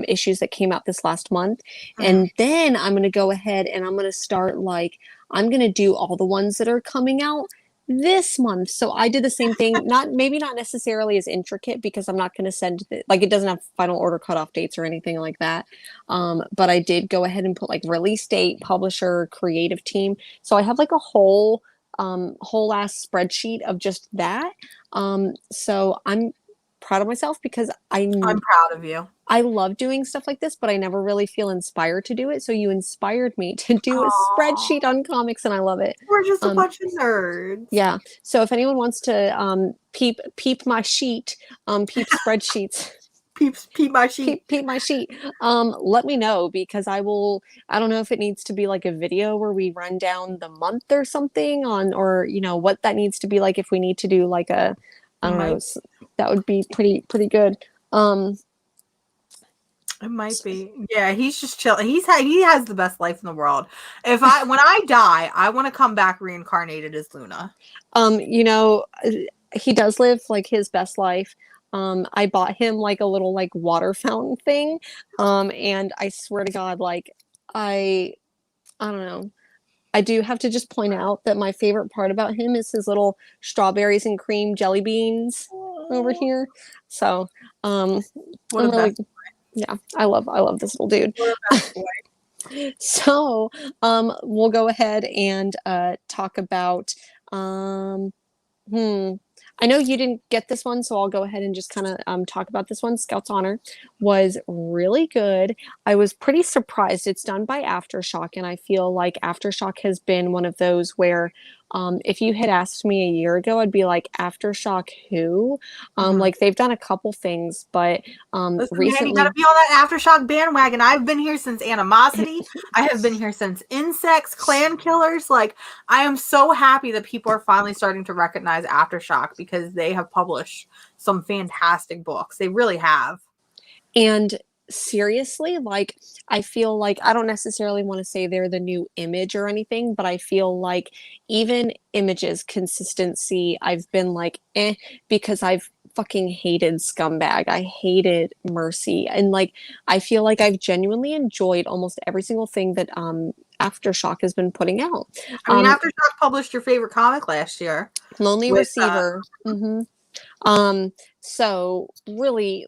issues that came out this last month. Mm-hmm. And then I'm going to go ahead and I'm going to start I'm going to do all the ones that are coming out this month. So I did the same thing, maybe not necessarily as intricate because I'm not going to send it doesn't have final order cutoff dates or anything like that. But I did go ahead and put release date, publisher, creative team. So I have a whole ass spreadsheet of just that. So I'm proud of myself because I'm proud of you. I love doing stuff like this, but I never really feel inspired to do it. So you inspired me to do a spreadsheet on comics, and I love it. We're just a bunch of nerds. Yeah. So if anyone wants to peep my sheet, peep spreadsheets. Peep my sheet. Peep my sheet. Let me know because I don't know if it needs to be a video where we run down the month or something or what that needs to be like if we need to do I don't know. That would be pretty good. It might be. Yeah, he's just chilling. He has the best life in the world. When I die, I want to come back reincarnated as Luna. He does live his best life. I bought him a little water fountain thing. And I swear to God, I don't know. I do have to just point out that my favorite part about him is his little strawberries and cream jelly beans over here. So, yeah, I love this little dude. So, we'll go ahead and talk about I know you didn't get this one, so I'll go ahead and just kind of talk about this one. Scout's Honor was really good. I was pretty surprised. It's done by Aftershock, and I feel like Aftershock has been one of those where if you had asked me a year ago, I'd be like, Aftershock who? They've done a couple things, but recently... You gotta be on that Aftershock bandwagon. I've been here since Animosity. I have been here since Insects, Clan Killers. I am so happy that people are finally starting to recognize Aftershock because they have published some fantastic books. They really have. And seriously, I feel I don't necessarily want to say they're the new Image or anything, but I feel even Image's consistency, I've been because I've fucking hated Scumbag. I hated Mercy. And I feel I've genuinely enjoyed almost every single thing that Aftershock has been putting out. I mean, Aftershock published your favorite comic last year. Lonely Receiver. So really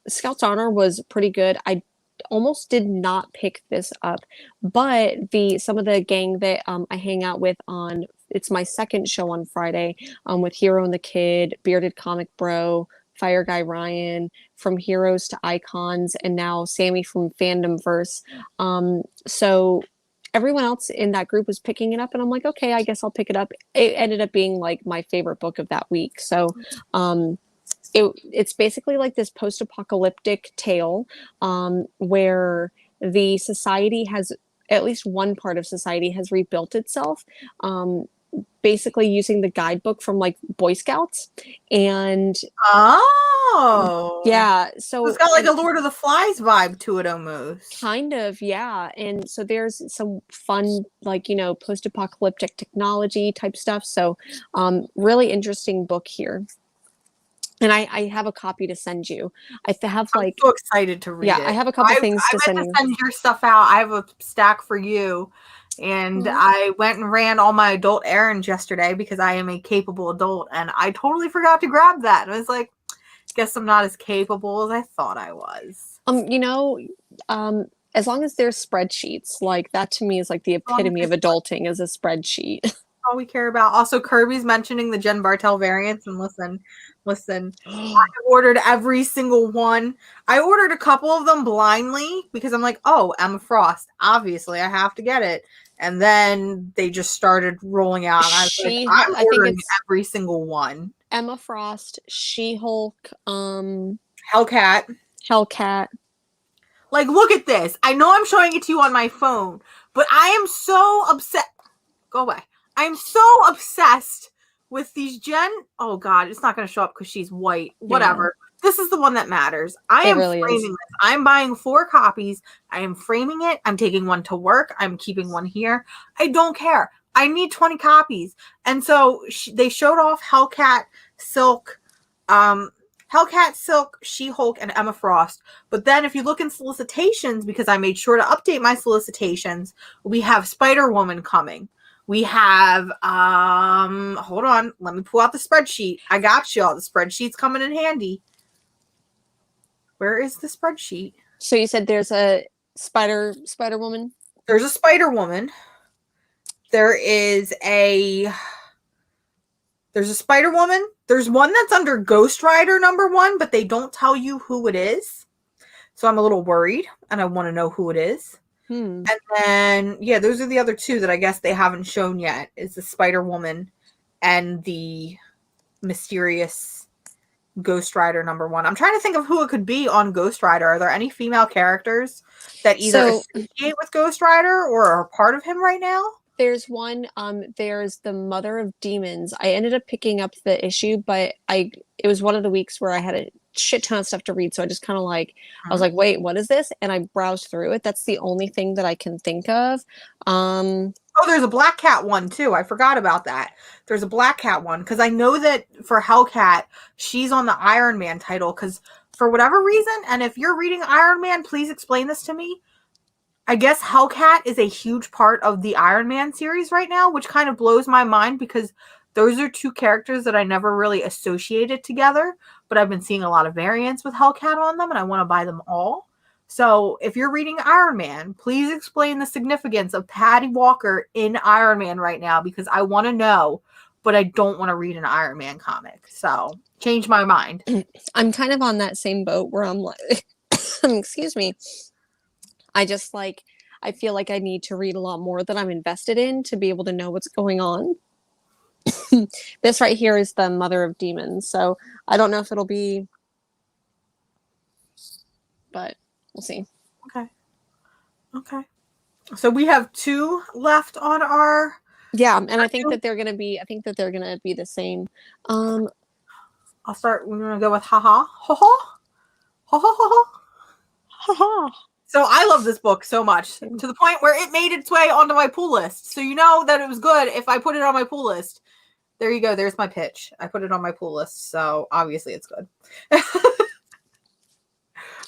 Scout's Honor was pretty good. I almost did not pick this up, but some of the gang that I hang out with on it's my second show on Friday, with Hero and the Kid, Bearded Comic Bro, Fire Guy Ryan, from Heroes to Icons, and now Sammy from Fandomverse. So everyone else in that group was picking it up, and I'm like, okay, I guess I'll pick it up. It ended up being like my favorite book of that week. So it's basically like this post-apocalyptic tale, where the society has, at least one part of society has rebuilt itself, basically using the guidebook from like Boy Scouts. And yeah, so it's got like a Lord of the Flies vibe to it almost. Kind of, yeah. And so there's some fun, like, you know, post-apocalyptic technology type stuff. So really interesting book here. And I have a copy to send you. I have like, I'm so excited to read it. Yeah, I have a couple things to send you. Send your stuff out. I have a stack for you. And I went and ran all my adult errands yesterday because I am a capable adult, and I totally forgot to grab that. And I was like, guess I'm not as capable as I thought I was. You know, as long as there's spreadsheets, like that to me is like the epitome of adulting, is a spreadsheet. All we care about. Also, Kirby's mentioning the Jen Bartel variants, and listen, I ordered every single one. I ordered a couple of them blindly because I'm like, oh, Emma Frost, obviously I have to get it. And then they just started rolling out. And I was like, I'm ordering every single one. Emma Frost, She-Hulk, Hellcat. Like, look at this. I know I'm showing it to you on my phone, but I am so upset. Go away. I'm so obsessed with these oh God, it's not going to show up because she's white. Whatever. Yeah. This is the one that matters. I am framing this. I'm buying 4 copies. I am framing it. I'm taking one to work. I'm keeping one here. I don't care. I need 20 copies. And so they showed off Hellcat, Silk, She-Hulk, and Emma Frost. But then if you look in solicitations, because I made sure to update my solicitations, we have Spider-Woman coming. We have, hold on, let me pull out the spreadsheet. I got y'all. The spreadsheet's coming in handy. Where is the spreadsheet? So you said there's a Spider-Woman? There's a Spider-Woman. There's a Spider-Woman. There's one that's under Ghost Rider #1, but they don't tell you who it is. So I'm a little worried, and I want to know who it is. And then, yeah, those are the other 2 that I guess they haven't shown yet, is the Spider-Woman and the mysterious Ghost Rider #1. I'm trying to think of who it could be on Ghost Rider. Are there any female characters that either associate with Ghost Rider or are part of him right now? There's one, there's the Mother of Demons. I ended up picking up the issue, but it was one of the weeks where I had a shit ton of stuff to read, so I just kind of like, I was like, wait, what is this? And I browsed through it. That's the only thing that I can think of. Oh, there's a Black Cat one too. I forgot about that. There's a Black Cat one, because I know that for Hellcat, she's on the Iron Man title, because for whatever reason, and if you're reading Iron Man, please explain this to me, I guess Hellcat is a huge part of the Iron Man series right now, which kind of blows my mind because those are 2 characters that I never really associated together, but I've been seeing a lot of variants with Hellcat on them, and I want to buy them all. So if you're reading Iron Man, please explain the significance of Patty Walker in Iron Man right now, because I want to know, but I don't want to read an Iron Man comic. So change my mind. I'm kind of on that same boat where I'm like, excuse me. I just like, I feel like I need to read a lot more that I'm invested in to be able to know what's going on. This right here is the Mother of Demons, so I don't know if it'll be, but we'll see. Okay. So we have 2 left on our. Yeah, and I think that they're gonna be the same. I'll start. We're gonna go with haha. So I love this book so much, to the point where it made its way onto my pull list. So you know that it was good if I put it on my pull list. There you go. There's my pitch. I put it on my pull list, so obviously it's good.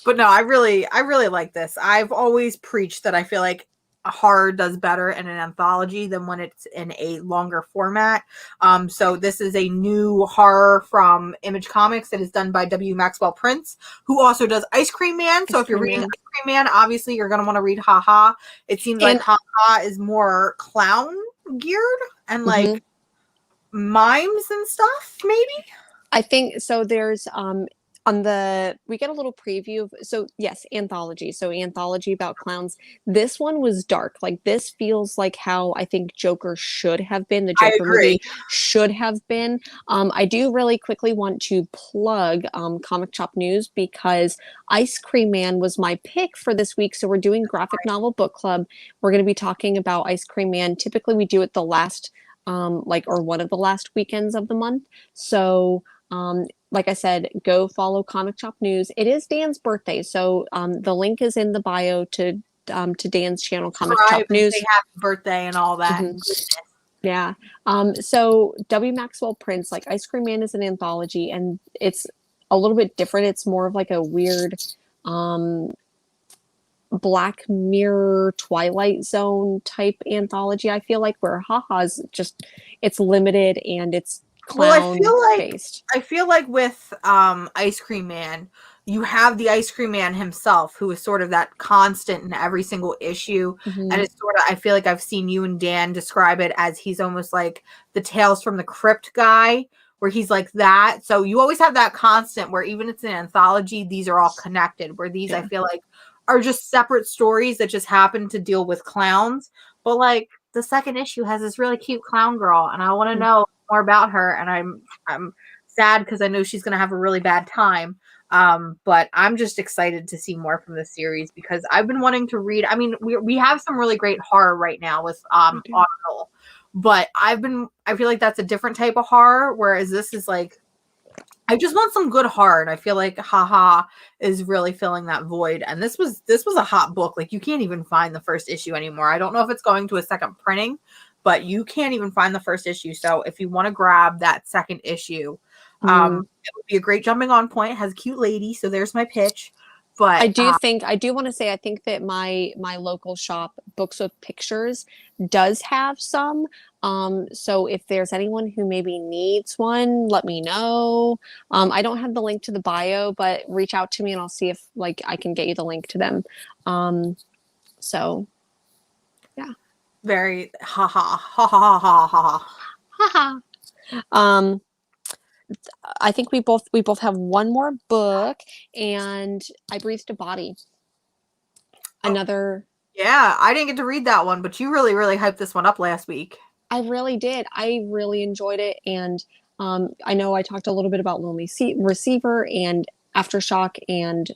But no, I really like this. I've always preached that I feel like horror does better in an anthology than when it's in a longer format. So this is a new horror from Image Comics that is done by W. Maxwell Prince, who also does Ice Cream Man. So if you're reading Ice Cream Man, obviously you're going to want to read Ha Ha. It seems like Ha Ha is more clown geared and like mimes and stuff, maybe? I think so. There's we get a little preview of, so yes, anthology. So anthology about clowns. This one was dark. Like, this feels like how I think Joker should have been. The Joker movie should have been. I do really quickly want to plug Comic Shop News, because Ice Cream Man was my pick for this week. So we're doing graphic novel book club. We're going to be talking about Ice Cream Man. Typically we do it the last or one of the last weekends of the month. So like I said, go follow Comic Shop News. It is Dan's birthday, so the link is in the bio to Dan's channel, Comic Shop News. Say happy birthday and all that. Yeah. So W. Maxwell Prince, like, Ice Cream Man is an anthology, and it's a little bit different. It's more of like a weird Black Mirror, Twilight Zone type anthology, I feel like, where haha's just, it's limited and it's clown based. I feel like with Ice Cream Man, you have the Ice Cream Man himself, who is sort of that constant in every single issue. And it's sort of, I feel like I've seen you and Dan describe it as he's almost like the Tales from the Crypt guy, where he's like that. So you always have that constant where even if it's an anthology, these are all connected, where these I feel like are just separate stories that just happen to deal with clowns. But like the second issue has this really cute clown girl, and I want to know more about her, and I'm sad because I know she's gonna have a really bad time. But I'm just excited to see more from the series, because I've been wanting to read. I mean, we have some really great horror right now with Audible, but I feel like that's a different type of horror, whereas this is like, I just want some good horror, and I feel like haha is really filling that void. And this was a hot book. Like, you can't even find the first issue anymore. I don't know if it's going to a second printing, but you can't even find the first issue. So if you want to grab that second issue, it would be a great jumping on point. It has a cute lady, so there's my pitch. But I do want to say, I think that my local shop, Books with Pictures, does have some. So if there's anyone who maybe needs one, let me know. I don't have the link to the bio, but reach out to me and I'll see if like I can get you the link to them. So yeah. Very ha ha ha ha ha ha ha ha. I think we both have one more book, and I Breathed a Body. Another. Yeah, I didn't get to read that one, but you really, really hyped this one up last week. I really did. I really enjoyed it, and I know I talked a little bit about Lonely Receiver and Aftershock, and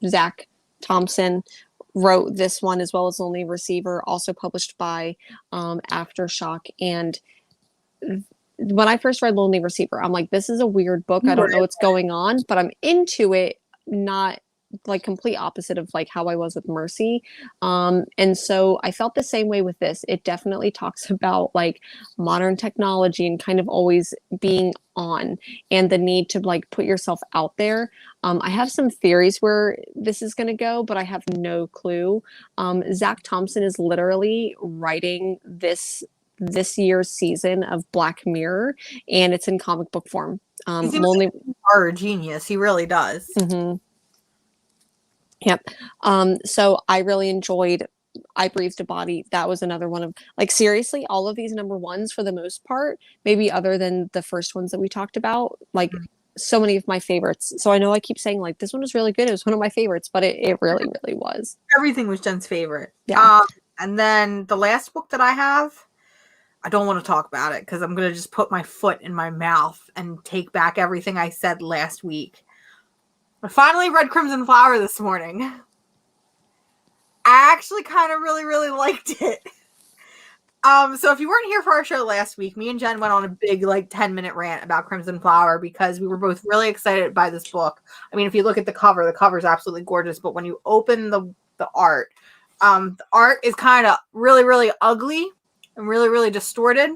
Zach Thompson wrote this one as well as Lonely Receiver, also published by Aftershock. And when I first read Lonely Receiver, I'm like, this is a weird book. I don't know what's going on, but I'm into it. Not like complete opposite of like how I was with Mercy. And so I felt the same way with this. It definitely talks about like modern technology and kind of always being on, and the need to like put yourself out there. I have some theories where this is going to go, but I have no clue. Zach Thompson is literally writing this year's season of Black Mirror, and it's in comic book form. He's a horror genius. He really does. Mm-hmm. Yep. So I really enjoyed I Breathed a Body. That was another one of, like, seriously, all of these number ones for the most part, maybe other than the first ones that we talked about, like so many of my favorites. So I know I keep saying like this one was really good. It was one of my favorites, but it really, really was. Everything was Jen's favorite. Yeah. And then the last book that I have, I don't want to talk about it because I'm going to just put my foot in my mouth and take back everything I said last week. I finally read Crimson Flower this morning. I actually kind of really, really liked it. So if you weren't here for our show last week, me and Jen went on a big, like, 10-minute rant about Crimson Flower because we were both really excited by this book. I mean, if you look at the cover is absolutely gorgeous, but when you open the art is kind of really, really ugly and really, really distorted.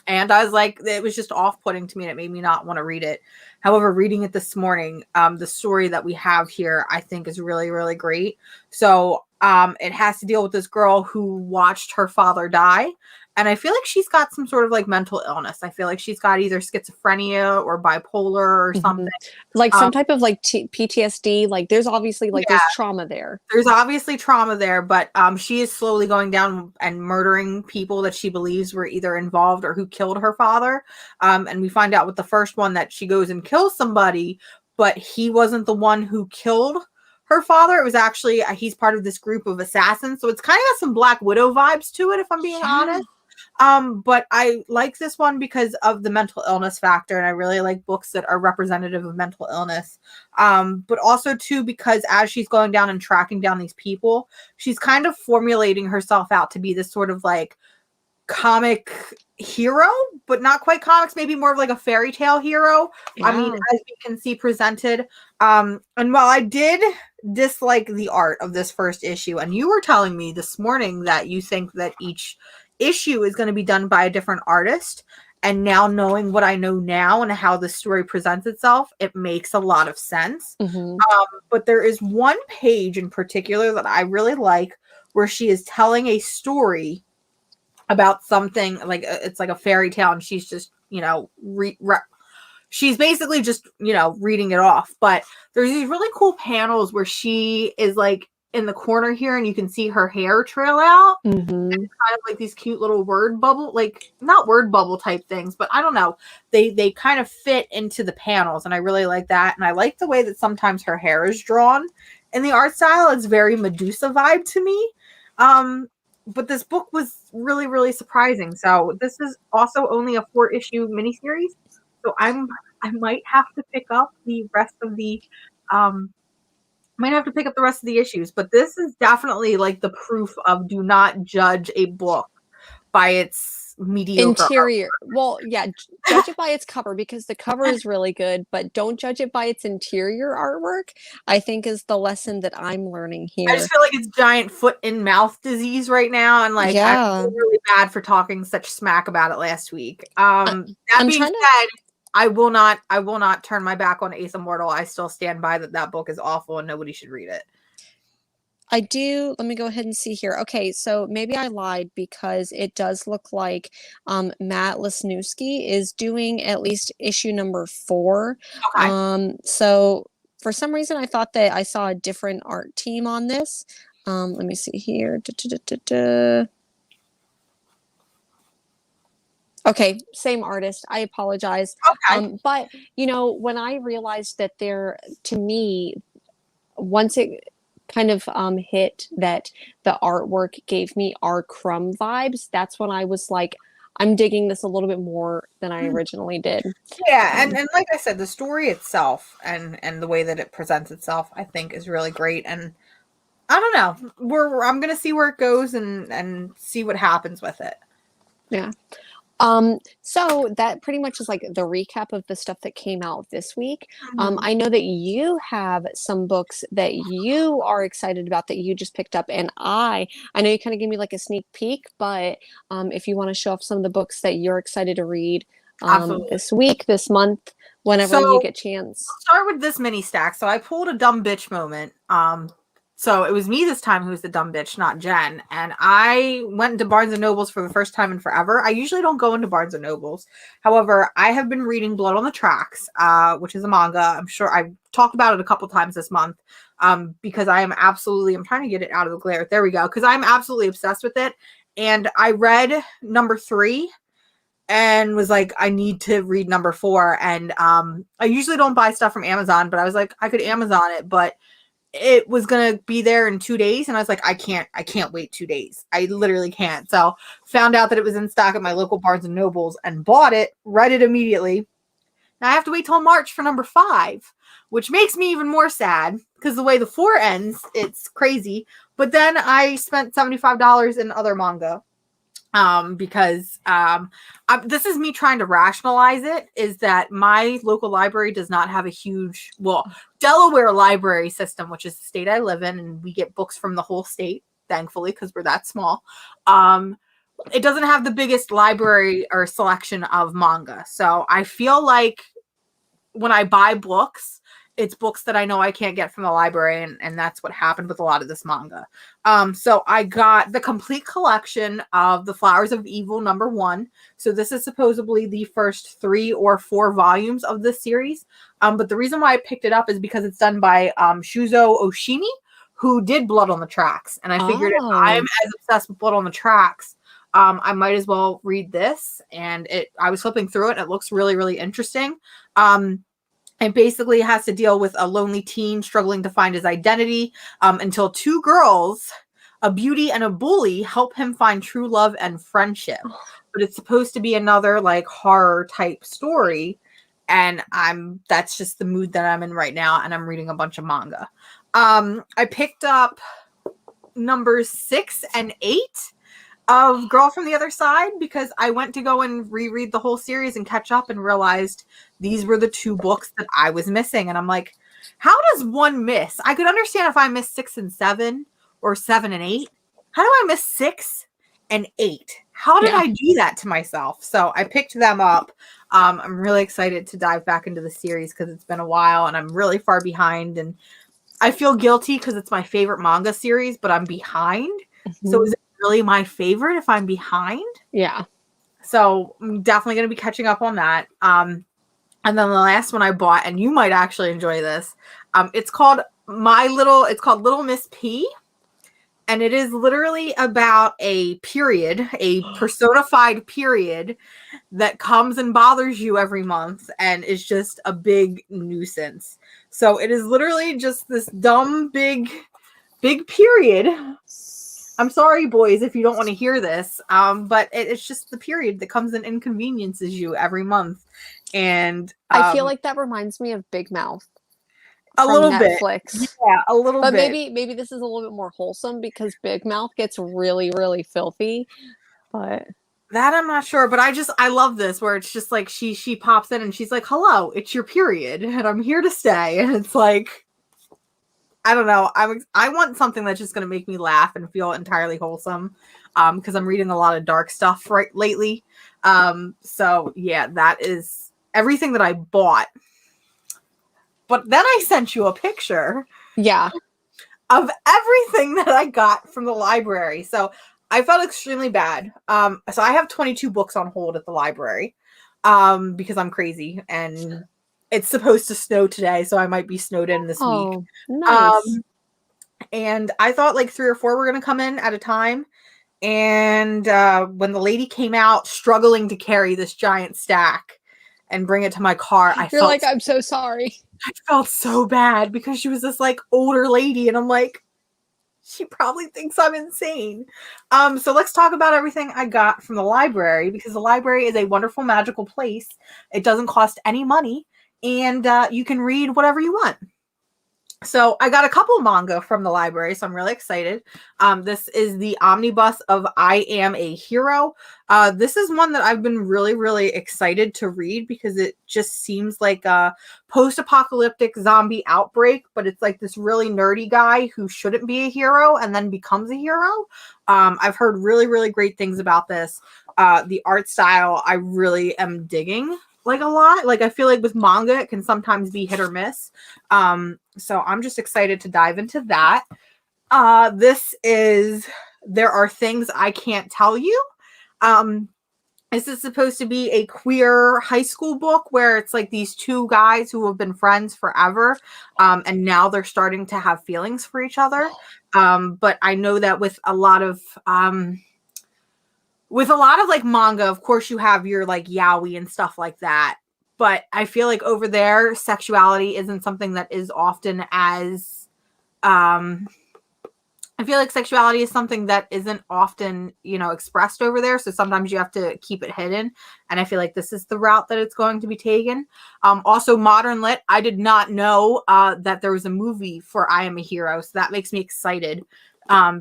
And I was like, it was just off-putting to me, and it made me not want to read it. However, reading it this morning, the story that we have here, I think, is really, really great. So it has to deal with this girl who watched her father die, And I feel like she's got some sort of like mental illness. I feel like she's got either schizophrenia or bipolar or something. Like some type of like PTSD. Like there's obviously like there's trauma there. There's obviously trauma there, but she is slowly going down and murdering people that she believes were either involved or who killed her father. And we find out with the first one that she goes and kills somebody, but he wasn't the one who killed her father. It was actually, he's part of this group of assassins. So it's kind of got some Black Widow vibes to it, if I'm being honest. But I like this one because of the mental illness factor, and I really like books that are representative of mental illness. But also too, because as she's going down and tracking down these people, she's kind of formulating herself out to be this sort of like comic hero, but not quite comics, maybe more of like a fairy tale hero. Yeah. I mean, as we can see presented. And while I did dislike the art of this first issue, and you were telling me this morning that you think that each issue is going to be done by a different artist, and now knowing what I know now and how the story presents itself, it makes a lot of sense. But there is one page in particular that I really like, where she is telling a story about something like it's like a fairy tale, and she's just, you know, she's basically just, you know, reading it off. But there's these really cool panels where she is like in the corner here, and you can see her hair trail out. And it's kind of like these cute little word bubble, like not word bubble type things, but I don't know. They kind of fit into the panels, and I really like that. And I like the way that sometimes her hair is drawn in the art style. It's very Medusa vibe to me. But this book was really, really surprising. So this is also only a 4-issue miniseries. So I might have to pick up the rest of the issues. But this is definitely like the proof of do not judge a book by its mediocre interior artwork. Well, yeah, judge it by its cover, because the cover is really good, but don't judge it by its interior artwork, I think, is the lesson that I'm learning here. I just feel like it's giant foot and mouth disease right now, and like I feel really bad for talking such smack about it last week. That being said, I will not turn my back on Ace Immortal. I still stand by that book is awful and nobody should read it. I do. Let me go ahead and see here. Okay, so maybe I lied, because it does look like Matt Lesniewski is doing at least issue number 4. Okay. So for some reason, I thought that I saw a different art team on this. Let me see here. Okay, same artist. I apologize. Okay. But, you know, when I realized that to me, once it kind of hit that the artwork gave me R. Crumb vibes, that's when I was like, I'm digging this a little bit more than I originally did. Yeah, and like I said, the story itself and the way that it presents itself, I think, is really great. And I don't know, I'm gonna see where it goes and see what happens with it. Yeah. So that pretty much is like the recap of the stuff that came out this week. I know that you have some books that you are excited about that you just picked up, and I know you kind of gave me like a sneak peek, but if you want to show off some of the books that you're excited to read this week, this month, whenever you get a chance. I'll start with this mini stack. So I pulled a dumb bitch moment. So it was me this time who was the dumb bitch, not Jen. And I went into Barnes & Nobles for the first time in forever. I usually don't go into Barnes & Nobles. However, I have been reading Blood on the Tracks, which is a manga. I'm sure I've talked about it a couple times this month, because I'm trying to get it out of the glare. There we go. Because I'm absolutely obsessed with it. And I read number 3 and was like, I need to read number 4. And I usually don't buy stuff from Amazon, but I was like, I could Amazon it, but it was going to be there in 2 days. And I was like, I can't wait 2 days. I literally can't. So found out that it was in stock at my local Barnes & Nobles and bought it, read it immediately. Now I have to wait till March for number 5, which makes me even more sad because the way the 4 ends, it's crazy. But then I spent $75 in other manga. Because this is me trying to rationalize it, is that my local library does not have a huge, Delaware library system, which is the state I live in, and we get books from the whole state, thankfully, because we're that small. It doesn't have the biggest library or selection of manga. So I feel like when I buy books, it's books that I know I can't get from the library, and that's what happened with a lot of this manga. So I got the complete collection of The Flowers of Evil #1. So this is supposedly the first 3 or 4 volumes of this series. But the reason why I picked it up is because it's done by Shuzo Oshimi, who did Blood on the Tracks. And I figured if I'm as obsessed with Blood on the Tracks, I might as well read this. And I was flipping through it. And it looks really, really interesting. It basically has to deal with a lonely teen struggling to find his identity until 2 girls, a beauty and a bully, help him find true love and friendship. But it's supposed to be another like horror type story. And that's just the mood that I'm in right now. And I'm reading a bunch of manga. I picked up numbers 6 and 8 of Girl from the Other Side because I went to go and reread the whole series and catch up and realized these were the 2 books that I was missing. And I'm like, how does one miss? I could understand if I missed 6 and 7 or 7 and 8. How do I miss 6 and 8? How did I do that to myself? So I picked them up. I'm really excited to dive back into the series because it's been a while and I'm really far behind. And I feel guilty because it's my favorite manga series, but I'm behind. Mm-hmm. So is it really my favorite if I'm behind? Yeah. So I'm definitely going to be catching up on that. And then the last one I bought, and you might actually enjoy this. It's called Little Miss P. And it is literally about a period, a personified period that comes and bothers you every month and is just a big nuisance. So it is literally just this dumb, big period. I'm sorry, boys, if you don't want to hear this, but it's just the period that comes and inconveniences you every month. And I feel like that reminds me of Big Mouth. A little Netflix. Bit. Yeah, a little bit. But maybe this is a little bit more wholesome because Big Mouth gets really, really filthy. But that I'm not sure. But I love this where it's just like she pops in and she's like, "Hello, it's your period, and I'm here to stay." And it's like, I don't know. I want something that's just going to make me laugh and feel entirely wholesome. Because I'm reading a lot of dark stuff lately. So yeah, that is everything that I bought. But then I sent you a picture. Yeah. Of everything that I got from the library. So I felt extremely bad. So I have 22 books on hold at the library because I'm crazy and it's supposed to snow today. So I might be snowed in this week. Nice. And I thought like 3 or 4 were going to come in at a time. And when the lady came out struggling to carry this giant stack and bring it to my car, You're like, I'm so sorry. I felt so bad because she was this like older lady and I'm like, she probably thinks I'm insane. So let's talk about everything I got from the library because the library is a wonderful, magical place. It doesn't cost any money and you can read whatever you want. So I got a couple manga from the library, so I'm really excited. This is the Omnibus of I Am a Hero. This is one that I've been really, really excited to read because it just seems like a post-apocalyptic zombie outbreak, but it's like this really nerdy guy who shouldn't be a hero and then becomes a hero. I've heard really, really great things about this. The art style I really am digging. Like a lot. Like I feel like with manga it can sometimes be hit or miss. So I'm just excited to dive into that. There Are Things I Can't Tell You. This is supposed to be a queer high school book where it's like these 2 guys who have been friends forever. And now they're starting to have feelings for each other. But I know that with a lot of like manga, of course you have your like yaoi and stuff like that. But I feel like over there, sexuality isn't something that is often as, I feel like sexuality is something that isn't often, expressed over there. So sometimes you have to keep it hidden. And I feel like this is the route that it's going to be taken. Also modern lit. I did not know that there was a movie for I Am a Hero. So that makes me excited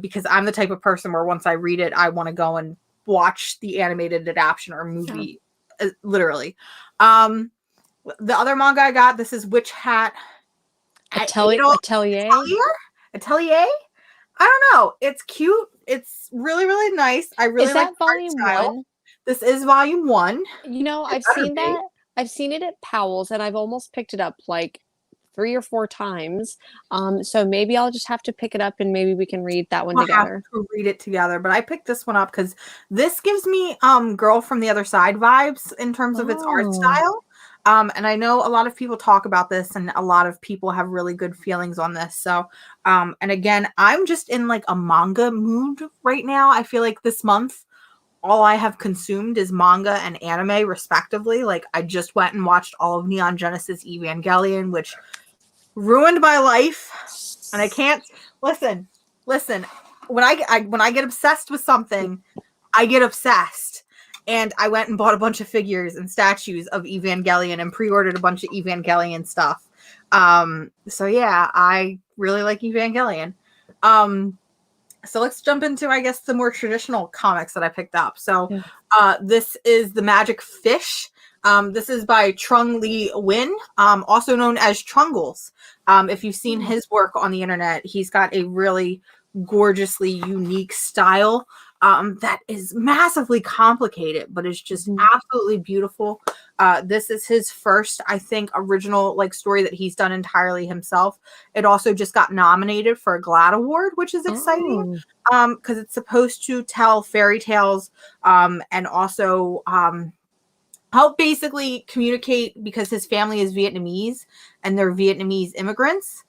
because I'm the type of person where once I read it, I want to go and watch the animated adaptation or movie, literally. The other manga I got, this is Witch Hat Atelier. Atelier. I don't know. It's cute. It's really, really nice. I really like volume 1. This is volume 1. I've seen that. I've seen it at Powell's, and I've almost picked it up like 3 or 4 times. So maybe I'll just have to pick it up and maybe we can read that one we'll together. Have to read it together, but I picked this one up because this gives me Girl from the Other Side vibes in terms of its art style. And I know a lot of people talk about this and a lot of people have really good feelings on this. So, and again, I'm just in like a manga mood right now. I feel like this month, all I have consumed is manga and anime respectively. Like I just went and watched all of Neon Genesis Evangelion, which ruined my life. And I can't listen. When I get obsessed with something, I get obsessed. And I went and bought a bunch of figures and statues of Evangelion and pre-ordered a bunch of Evangelion stuff. So yeah, I really like Evangelion. So let's jump into, I guess, the more traditional comics that I picked up. So this is The Magic Fish. This is by Trung Lee Win, also known as Trungles. If you've seen his work on the internet, he's got a really gorgeously unique style that is massively complicated, but it's just absolutely beautiful. This is his first, I think, original like story that he's done entirely himself. It also just got nominated for a GLAAD award, which is exciting because it's supposed to tell fairy tales and also help basically communicate, because his family is Vietnamese and they're Vietnamese immigrants.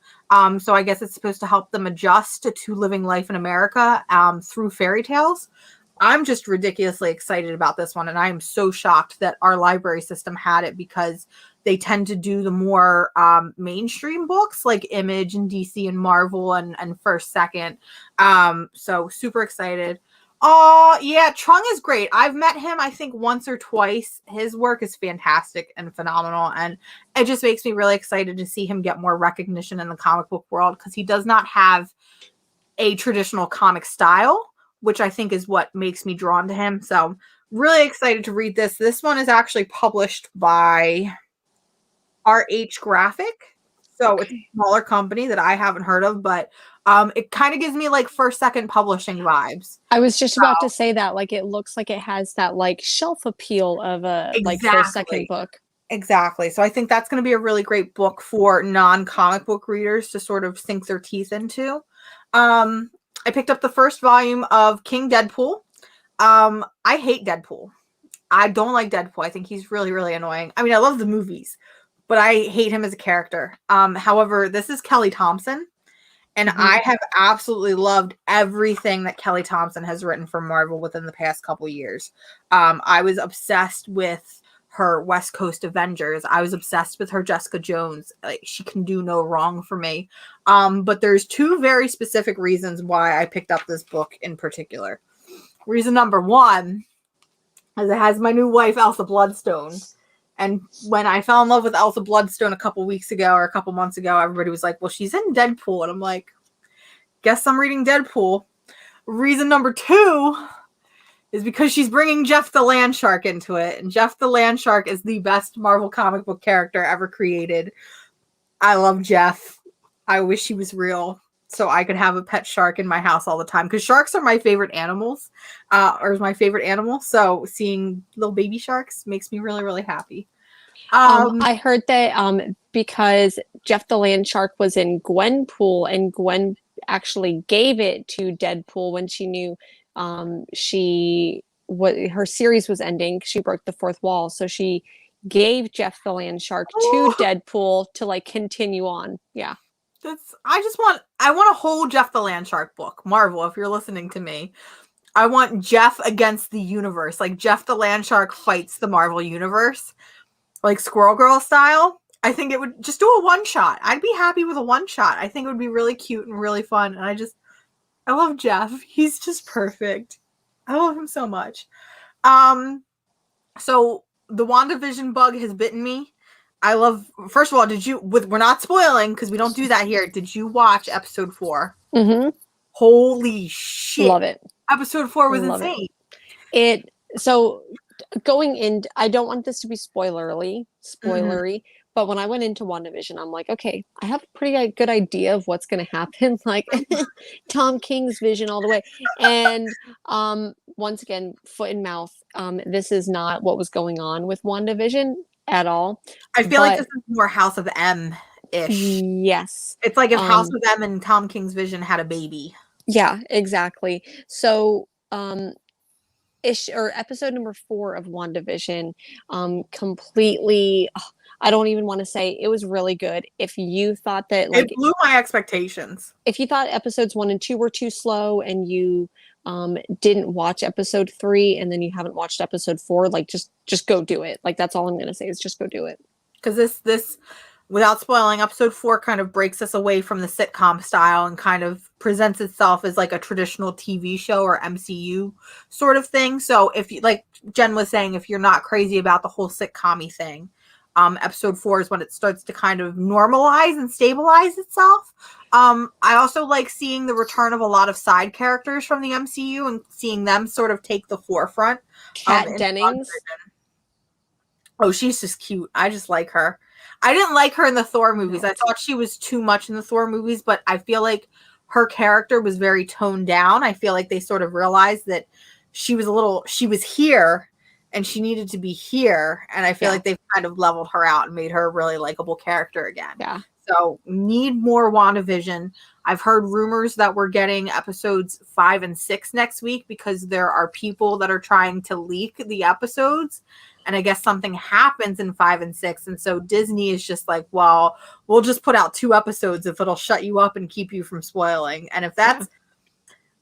So I guess it's supposed to help them adjust to living life in America through fairy tales. I'm just ridiculously excited about this one. And I am so shocked that our library system had it, because they tend to do the more mainstream books like Image and DC and Marvel and First Second. So super excited. Oh, yeah, Trung is great. I've met him, I think, once or twice. His work is fantastic and phenomenal, and it just makes me really excited to see him get more recognition in the comic book world, because he does not have a traditional comic style, which I think is what makes me drawn to him. So really excited to read this. This one is actually published by RH Graphic. So it's a smaller company that I haven't heard of, but it kind of gives me like First Second publishing vibes. I was just about to say that, like, it looks like it has that like shelf appeal of a like First Second book. Exactly. So I think that's going to be a really great book for non-comic book readers to sort of sink their teeth into. I picked up the first volume of King Deadpool. I hate Deadpool. I don't like Deadpool. I think he's really, really annoying. I mean, I love the movies, but I hate him as a character. However, this is Kelly Thompson, and I have absolutely loved everything that Kelly Thompson has written for Marvel within the past couple years. I was obsessed with her West Coast Avengers. I was obsessed with her Jessica Jones. Like, she can do no wrong for me. But there's two very specific reasons why I picked up this book in particular. Reason number one is it has my new wife, Elsa Bloodstone. And when I fell in love with Elsa Bloodstone a couple weeks ago or a couple months ago, everybody was like, well, she's in Deadpool. And I'm like, guess I'm reading Deadpool. Reason number two is because she's bringing Jeff the Landshark into it. And Jeff the Landshark is the best Marvel comic book character ever created. I love Jeff. I wish he was real so I could have a pet shark in my house all the time, because sharks are my favorite animals, or is my favorite animal. So seeing little baby sharks makes me really, really happy. I heard that because Jeff the Landshark was in Gwenpool, and Gwen actually gave it to Deadpool when she knew her series was ending. She broke the fourth wall, so she gave Jeff the Landshark to Deadpool to like continue on. Yeah. I want a whole Jeff the Landshark book. Marvel, if you're listening to me, I want Jeff against the universe. Like Jeff the Landshark fights the Marvel universe, like Squirrel Girl style. I think it would just do a one shot. I'd be happy with a one shot. I think it would be really cute and really fun. And I love Jeff. He's just perfect. I love him so much. So the WandaVision bug has bitten me. First of all, we're not spoiling because we don't do that here. Did you watch episode 4? Mm-hmm. Holy shit. Love it. Episode 4 was insane. So going in, I don't want this to be spoilery, but when I went into WandaVision, I'm like, okay, I have a pretty good idea of what's going to happen. Like Tom King's vision all the way. And once again, foot and mouth. This is not what was going on with WandaVision at all. I feel like this is more House of M ish. Yes. It's like if House of M and Tom King's Vision had a baby. Yeah, exactly. So, episode number 4 of WandaVision, completely, I don't even want to say, it was really good. If you thought that, like, it blew my expectations. If you thought episodes 1 and 2 were too slow, and you didn't watch episode 3, and then you haven't watched episode 4, like, just go do it. Like, that's all I'm gonna say, is just go do it. Because this, without spoiling, episode 4 kind of breaks us away from the sitcom style and kind of presents itself as like a traditional TV show or MCU sort of thing. So if you, like Jen was saying, if you're not crazy about the whole sitcom-y thing, episode 4 is when it starts to kind of normalize and stabilize itself. I also like seeing the return of a lot of side characters from the MCU and seeing them sort of take the forefront. Kat Dennings. Oh, she's just cute. I just like her. I didn't like her in the Thor movies. I thought she was too much in the Thor movies, but I feel like her character was very toned down. I feel like they sort of realized that she was here and she needed to be here. And I feel like they've kind of leveled her out and made her a really likable character again. Yeah. So need more WandaVision. I've heard rumors that we're getting episodes 5 and 6 next week because there are people that are trying to leak the episodes. And I guess something happens in 5 and 6. And so Disney is just like, well, we'll just put out 2 episodes if it'll shut you up and keep you from spoiling. And if that's,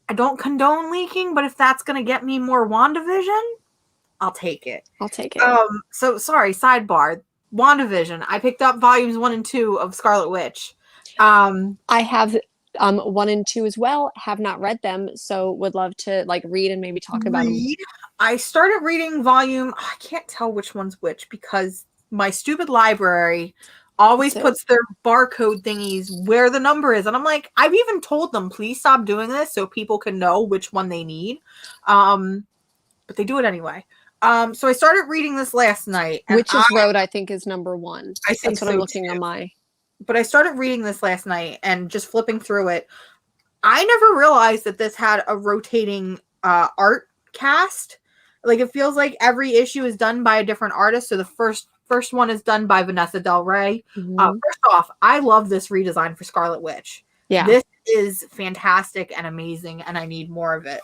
I don't condone leaking, but if that's going to get me more WandaVision, I'll take it. I'll take it. So sorry, sidebar. WandaVision. I picked up volumes 1 and 2 of Scarlet Witch. I have 1 and 2 as well. Have not read them, so would love to like read and maybe talk about them. I started reading I can't tell which one's which because my stupid library always puts their barcode thingies where the number is. And I'm like, I've even told them, please stop doing this so people can know which one they need. But they do it anyway. So I started reading this last night. Witch's Road, I think, is number 1. I think that's what I'm looking on my. But I started reading this last night and just flipping through it. I never realized that this had a rotating art cast. Like, it feels like every issue is done by a different artist. So the first one is done by Vanessa Del Rey. Mm-hmm. First off, I love this redesign for Scarlet Witch. Yeah. This is fantastic and amazing, and I need more of it.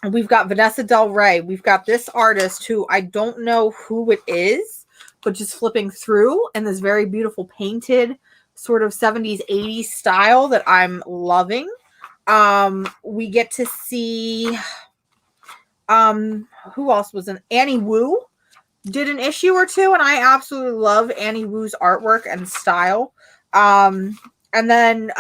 We've got Vanessa Del Rey. We've got this artist who I don't know who it is, but just flipping through and this very beautiful painted sort of 70s, 80s style that I'm loving. We get to see who else was in Annie Wu did an issue or 2, and I absolutely love Annie Wu's artwork and style. And then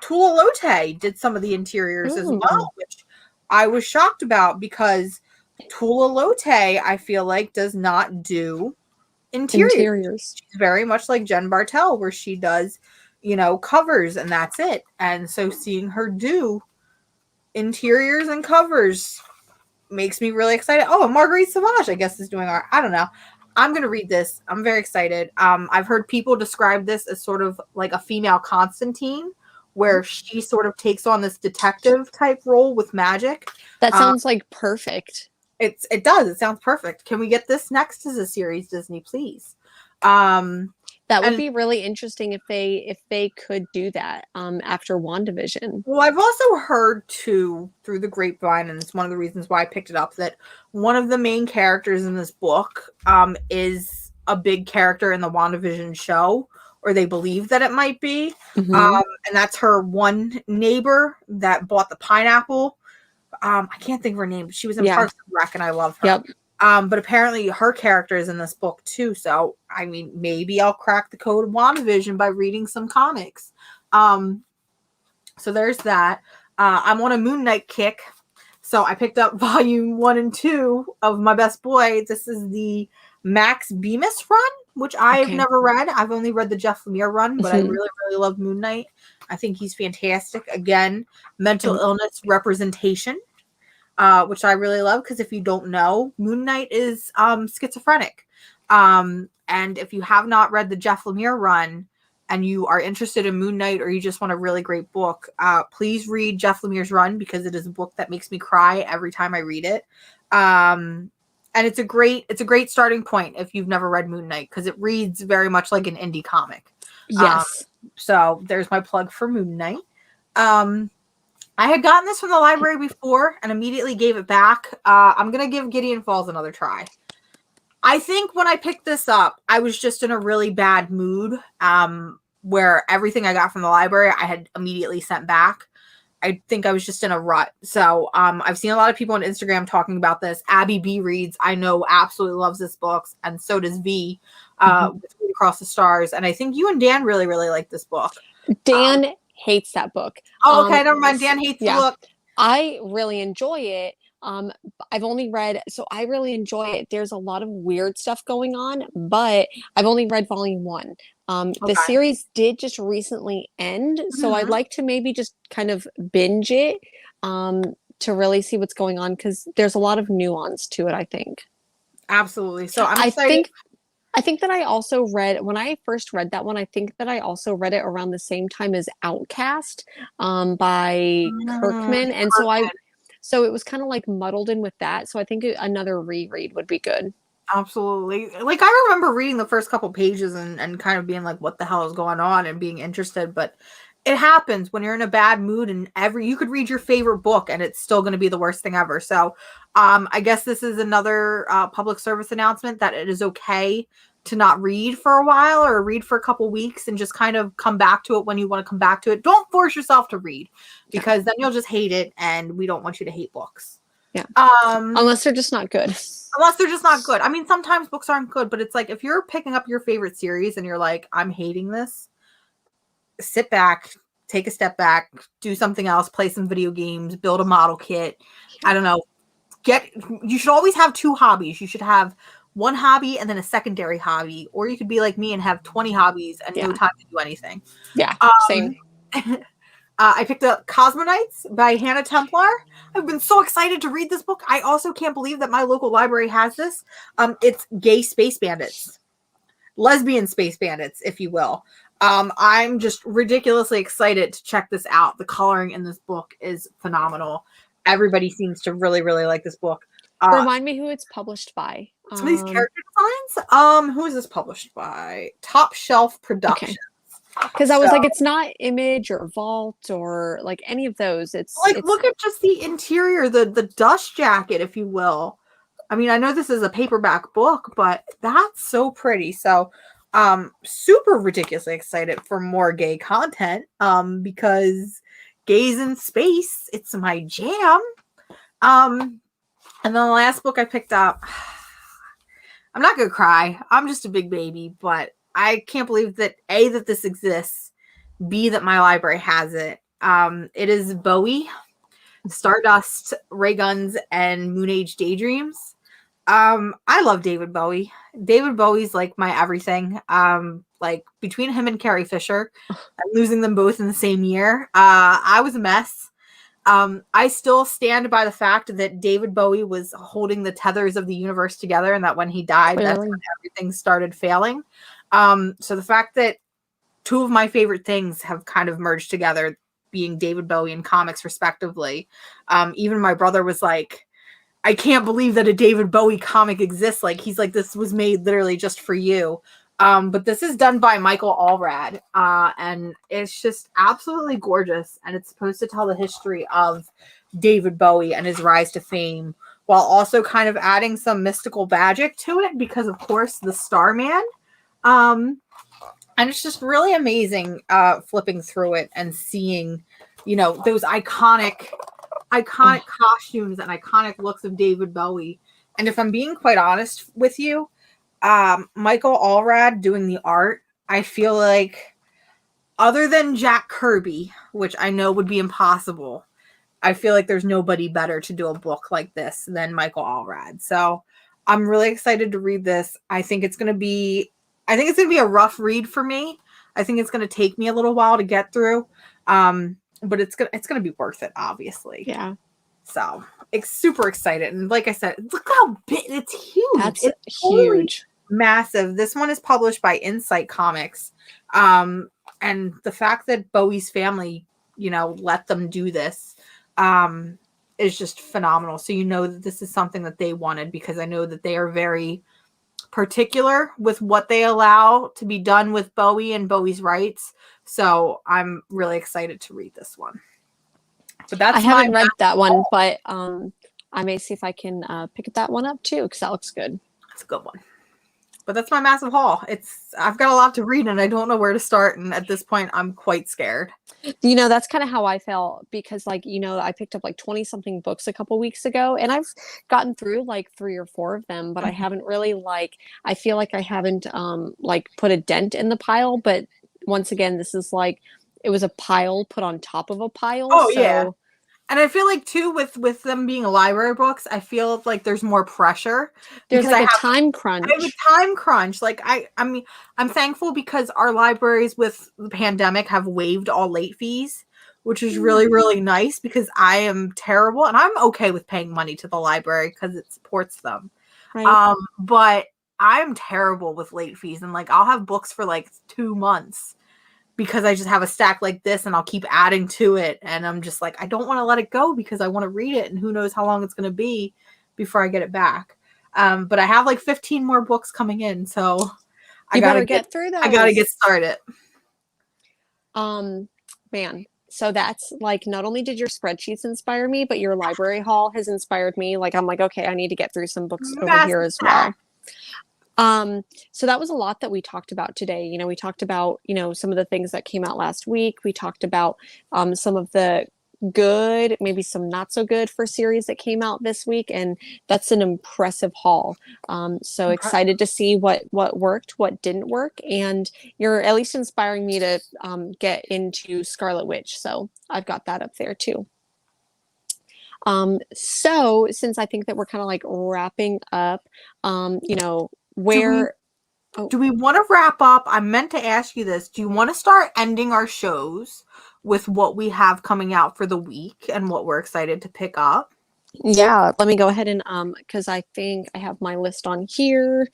Tula Lote did some of the interiors as well, which I was shocked about because Tula Lote, I feel like, does not do interiors. She's very much like Jen Bartel, where she does, covers and that's it. And so seeing her do interiors and covers makes me really excited. Oh, Marguerite Savage, I guess, is doing art. I don't know. I'm going to read this. I'm very excited. I've heard people describe this as sort of like a female Constantine, where she sort of takes on this detective type role with magic. That sounds like perfect. It does. It sounds perfect. Can we get this next as a series, Disney, please? That would be really interesting if they could do that after WandaVision. Well, I've also heard too through the grapevine, and it's one of the reasons why I picked it up, that one of the main characters in this book is a big character in the WandaVision show, or they believe that it might be. Mm-hmm. And that's her one neighbor that bought the pineapple. I can't think of her name, but she was in Parks and Rec, and I love her. Yep. But apparently her character is in this book too. So, I mean, maybe I'll crack the code of WandaVision by reading some comics. So there's that. I'm on a Moon Knight kick. So I picked up volume 1 and 2 of My Best Boy. This is the Max Bemis run, which I've never read. I've only read the Jeff Lemire run, but I really, really love Moon Knight. I think he's fantastic. Again, mental illness representation. Which I really love, because if you don't know, Moon Knight is schizophrenic. And if you have not read the Jeff Lemire run and you are interested in Moon Knight, or you just want a really great book, please read Jeff Lemire's run, because it is a book that makes me cry every time I read it. And it's a great starting point if you've never read Moon Knight, because it reads very much like an indie comic. Yes. So there's my plug for Moon Knight. I had gotten this from the library before and immediately gave it back. I'm going to give Gideon Falls another try. I think when I picked this up, I was just in a really bad mood, where everything I got from the library, I had immediately sent back. I think I was just in a rut. So I've seen a lot of people on Instagram talking about this. Abby B reads, I know, absolutely loves this book, and so does V, with Read Across the Stars. And I think you and Dan really, really like this book. Dan hates that book. Oh, okay, never mind. Dan hates the book. I really enjoy it. I've only read, so I really enjoy it. There's a lot of weird stuff going on, but I've only read volume 1. The series did just recently end, so I'd like to maybe just kind of binge it to really see what's going on, because there's a lot of nuance to it, I think. Absolutely. So I'm excited. I think that I also read, when I first read that one, I think that I also read it around the same time as Outcast by Kirkman. And so it was kind of like muddled in with that. So I think another reread would be good. Absolutely. Like, I remember reading the first couple pages and kind of being like, what the hell is going on, and being interested. But it happens when you're in a bad mood, and you could read your favorite book and it's still going to be the worst thing ever. So I guess this is another public service announcement that it is okay to not read for a while, or read for a couple weeks and just kind of come back to it when you want to come back to it. Don't force yourself to read, because then you'll just hate it, and we don't want you to hate books. Yeah. Unless they're just not good. Unless they're just not good. I mean, sometimes books aren't good, but it's like, if you're picking up your favorite series and you're like, I'm hating this, sit back, take a step back, do something else, play some video games, build a model kit. I don't know. You should always have 2 hobbies. You should have one hobby and then a secondary hobby, or you could be like me and have 20 hobbies and no time to do anything. Yeah, same. I picked up Cosmonites by Hannah Templar. I've been so excited to read this book. I also can't believe that my local library has this. It's gay space bandits, lesbian space bandits, if you will. I'm just ridiculously excited to check this out. The coloring in this book is phenomenal. Everybody seems to really, really like this book. Remind me who it's published by. Some of these character designs. Who is this published by? Top Shelf Productions. Because I was like, it's not Image or Vault or like any of those. It's like, look at just the interior, the dust jacket, if you will. I mean, I know this is a paperback book, but that's so pretty. So super ridiculously excited for more gay content, because gays in space, it's my jam. And then the last book I picked up, I'm not gonna cry, I'm just a big baby, but I can't believe that A, that this exists, B, that my library has it. It is Bowie, Stardust, Ray Guns, and Moon Age Daydreams. I love David Bowie. David Bowie's like my everything. Like, between him and Carrie Fisher, and losing them both in the same year, I was a mess. I still stand by the fact that David Bowie was holding the tethers of the universe together, and that when he died, that's when everything started failing. So the fact that 2 of my favorite things have kind of merged together, being David Bowie and comics respectively. Even my brother was like, I can't believe that a David Bowie comic exists. Like, he's like, this was made literally just for you. But this is done by Michael Allred, and it's just absolutely gorgeous. And it's supposed to tell the history of David Bowie and his rise to fame, while also kind of adding some mystical magic to it, because of course the Starman. And it's just really amazing flipping through it and seeing, you know, those iconic costumes and iconic looks of David Bowie. And if I'm being quite honest with you, Michael Allred doing the art, I feel like, other than Jack Kirby, which I know would be impossible, I feel like there's nobody better to do a book like this than Michael Allred. So I'm really excited to read this. I think it's going to be a rough read for me. I think it's going to take me a little while to get through. But it's going to be worth it, obviously. Yeah. So it's super excited. And like I said, look how big, it's huge. It's huge. Massive. This one is published by Insight Comics. And the fact that Bowie's family, you know, let them do this, is just phenomenal. So you know that this is something that they wanted, because I know that they are very particular with what they allow to be done with Bowie and Bowie's rights. So I'm really excited to read this one. But I haven't read that one, but I may see if I can pick that one up too, because that looks good. It's a good one. But that's my massive haul. I've got a lot to read and I don't know where to start. And at this point, I'm quite scared. That's kind of how I felt because I picked up like 20 something books a couple weeks ago and I've gotten through like 3 or 4 of them, but I haven't really I feel like I haven't put a dent in the pile. But once again, this is it was a pile put on top of a pile. Oh, so yeah. And I feel like too with them being library books, I feel like there's more pressure. There's a time crunch. I have a time crunch. I mean, I'm thankful because our libraries with the pandemic have waived all late fees, which is really, really nice because I am terrible and I'm okay with paying money to the library because it supports them. Right. But I'm terrible with late fees and I'll have books for 2 months. Because I just have a stack like this and I'll keep adding to it. And I'm just I don't want to let it go because I want to read it. And who knows how long it's going to be before I get it back. But I have 15 more books coming in. So I got to get through those. I got to get started. Man. So that's not only did your spreadsheets inspire me, but your library haul has inspired me. I'm okay, I need to get through some books over here as well. So that was a lot that we talked about today. We talked about, some of the things that came out last week. We talked about some of the good, maybe some not so good for series that came out this week. And that's an impressive haul. So excited to see what worked, what didn't work. And you're at least inspiring me to get into Scarlet Witch. So I've got that up there too. So since I think that we're kind of wrapping up, do we want to wrap up? I meant to ask you this. Do you want to start ending our shows with what we have coming out for the week and what we're excited to pick up? Yeah, let me go ahead and because I think I have my list on here.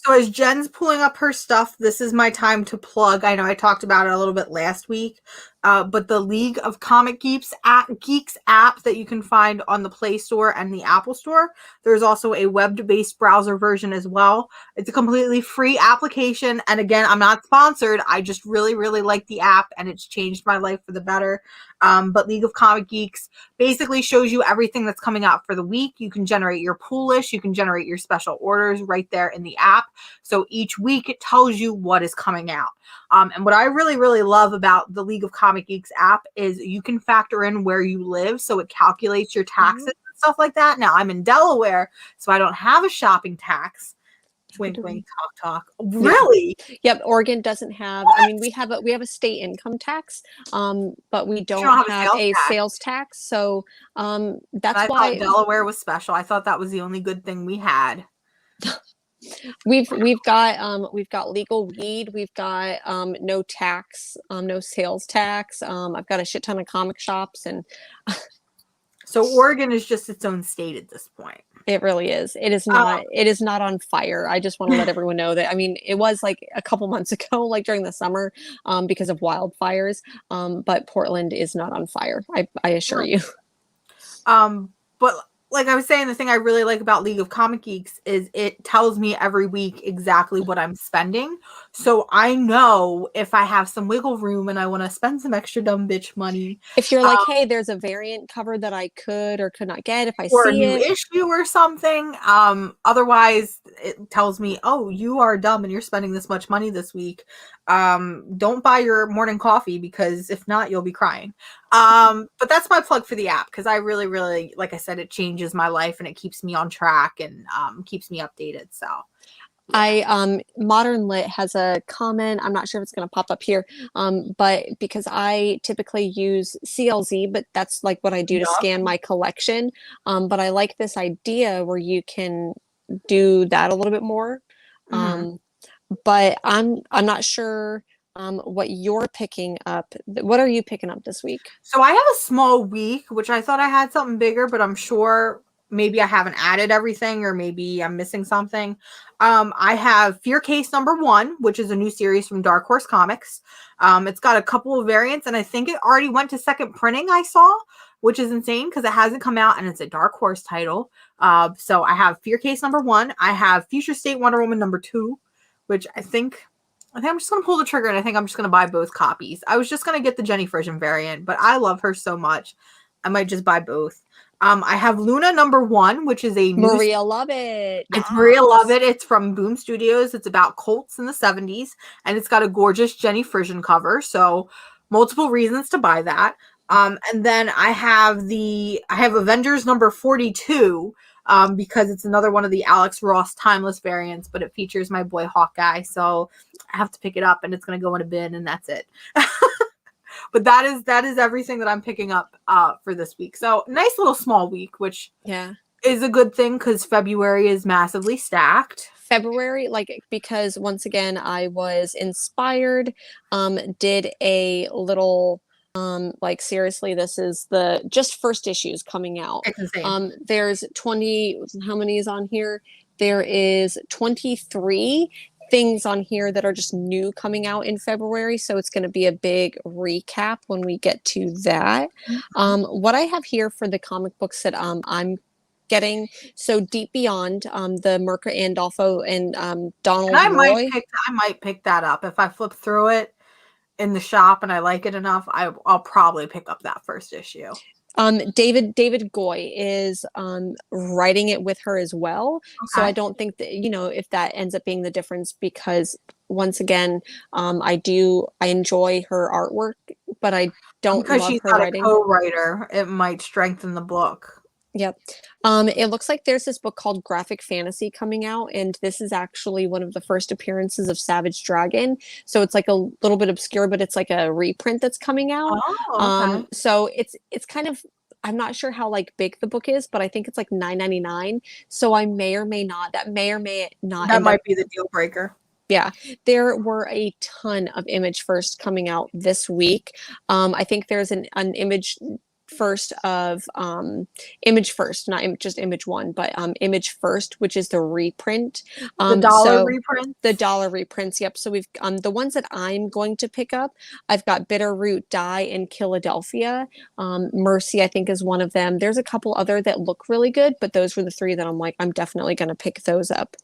So as Jen's pulling up her stuff, this is my time to plug. I know I talked about it a little bit last week, but the League of Comic Geeks app that you can find on the Play Store and the Apple Store. There's also a web-based browser version as well. It's a completely free application. And again, I'm not sponsored. I just really, really like the app and it's changed my life for the better. But League of Comic Geeks basically shows you everything that's coming out for the week. You can generate your pull list. You can generate your special orders right there in the app. So each week it tells you what is coming out. And what I really, really love about the League of Comic Geeks app is you can factor in where you live. So it calculates your taxes and stuff like that. Now I'm in Delaware, so I don't have a shopping tax. Wink, wink, talk. Really? Yep. Oregon doesn't have. What? I mean, we have a state income tax, but we don't have a sales tax. So that's why Delaware was special. I thought that was the only good thing we had. We've got legal weed. We've got no tax, no sales tax. I've got a shit ton of comic shops and. So Oregon is just its own state at this point. It really is. It is not. It is not on fire. I just want to let everyone know that. I mean, it was a couple months ago, during the summer, because of wildfires. But Portland is not on fire. I assure you. But like I was saying, the thing I really like about League of Comic Geeks is it tells me every week exactly what I'm spending. So I know if I have some wiggle room and I want to spend some extra dumb bitch money. If you're hey, there's a variant cover that I could or could not get if I or see a new issue or something. Otherwise, it tells me, oh, you are dumb and you're spending this much money this week. Don't buy your morning coffee because if not, you'll be crying. But that's my plug for the app because I really, really, like I said, it changes my life and it keeps me on track and keeps me updated. So yeah. Modern Lit has a comment. I'm not sure if it's going to pop up here, but because I typically use CLZ, but that's what I do to scan my collection. But I like this idea where you can do that a little bit more. But I'm not sure what you're picking up. What are you picking up this week? So I have a small week, which I thought I had something bigger, but I'm sure maybe I haven't added everything or maybe I'm missing something. I have Fear Case #1, which is a new series from Dark Horse Comics. It's got a couple of variants and I think it already went to second printing I saw. which is insane because it hasn't come out and it's a Dark Horse title. So I have Fear Case #1. I have Future State Wonder Woman #2, which I think I'm just going to pull the trigger, and I think I'm just going to buy both copies. I was just going to get the Jenny Frisian variant, but I love her so much. I might just buy both. I have Luna #1, which is a Maria Lovett. It's Maria Lovett. It's from Boom Studios. It's about cults in the 70s, and it's got a gorgeous Jenny Frisian cover. So multiple reasons to buy that. And then I have Avengers #42, because it's another one of the Alex Ross timeless variants, but it features my boy Hawkeye. So I have to pick it up, and it's going to go in a bin, and that's it. But that is everything that I'm picking up for this week. So nice little small week, which is a good thing because February is massively stacked. February, because once again, I was inspired, did a little, seriously, this is the just first issues coming out. It's insane. There's 20, how many is on here? There is 23 things on here that are just new coming out in February, so it's going to be a big recap when we get to that. What I have here for the comic books that I'm getting, so Deep Beyond, the Mirka Andolfo and Donald Roy. I might pick that up if I flip through it in the shop and I like it enough. I'll probably pick up that first issue. David Goy is writing it with her as well. Okay. So I don't think that, if that ends up being the difference, because once again, I enjoy her artwork, but I don't love her writing. Because she's not a co-writer, it might strengthen the book. Yep. It looks like there's this book called Graphic Fantasy coming out, and this is actually one of the first appearances of Savage Dragon. So it's like a little bit obscure, but it's like a reprint that's coming out. Oh, okay. So it's kind of, I'm not sure how big the book is, but I think it's like $9.99. So I may or may not. That may or may not. That might be the deal breaker. Yeah, there were a ton of Image First coming out this week. I think there's an Image First of Image First, not just Image One, but Image First, which is the reprint. The dollar reprint. The dollar reprints. Yep. So we've the ones that I'm going to pick up. I've got Bitterroot, Die, and Philadelphia. Mercy, I think, is one of them. There's a couple other that look really good, but those were the three that I'm definitely going to pick those up.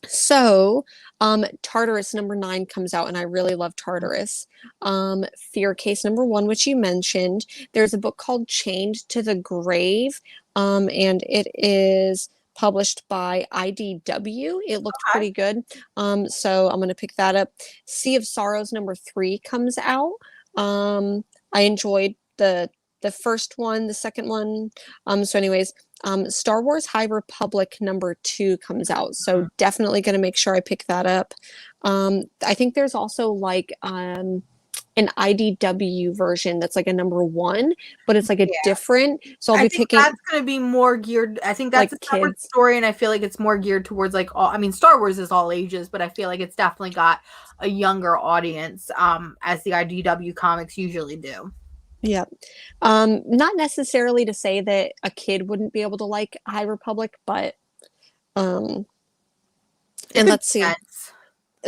So, Tartarus #9 comes out, and I really love Tartarus. Fear Case #1, which you mentioned. There's a book called Chained to the Grave, and it is published by IDW. It looked pretty good, so I'm going to pick that up. Sea of Sorrows #3 comes out. I enjoyed the first one, the second one. So anyways, Star Wars High Republic #2 comes out. So definitely going to make sure I pick that up. I think there's also an IDW version that's like a #1, but it's like a different. So I'll be picking. That's going to be more geared. I think that's a separate story, and I feel like it's more geared towards Star Wars is all ages, but I feel like it's definitely got a younger audience, as the IDW comics usually do. Yeah. Not necessarily to say that a kid wouldn't be able to like High Republic, but and let's see.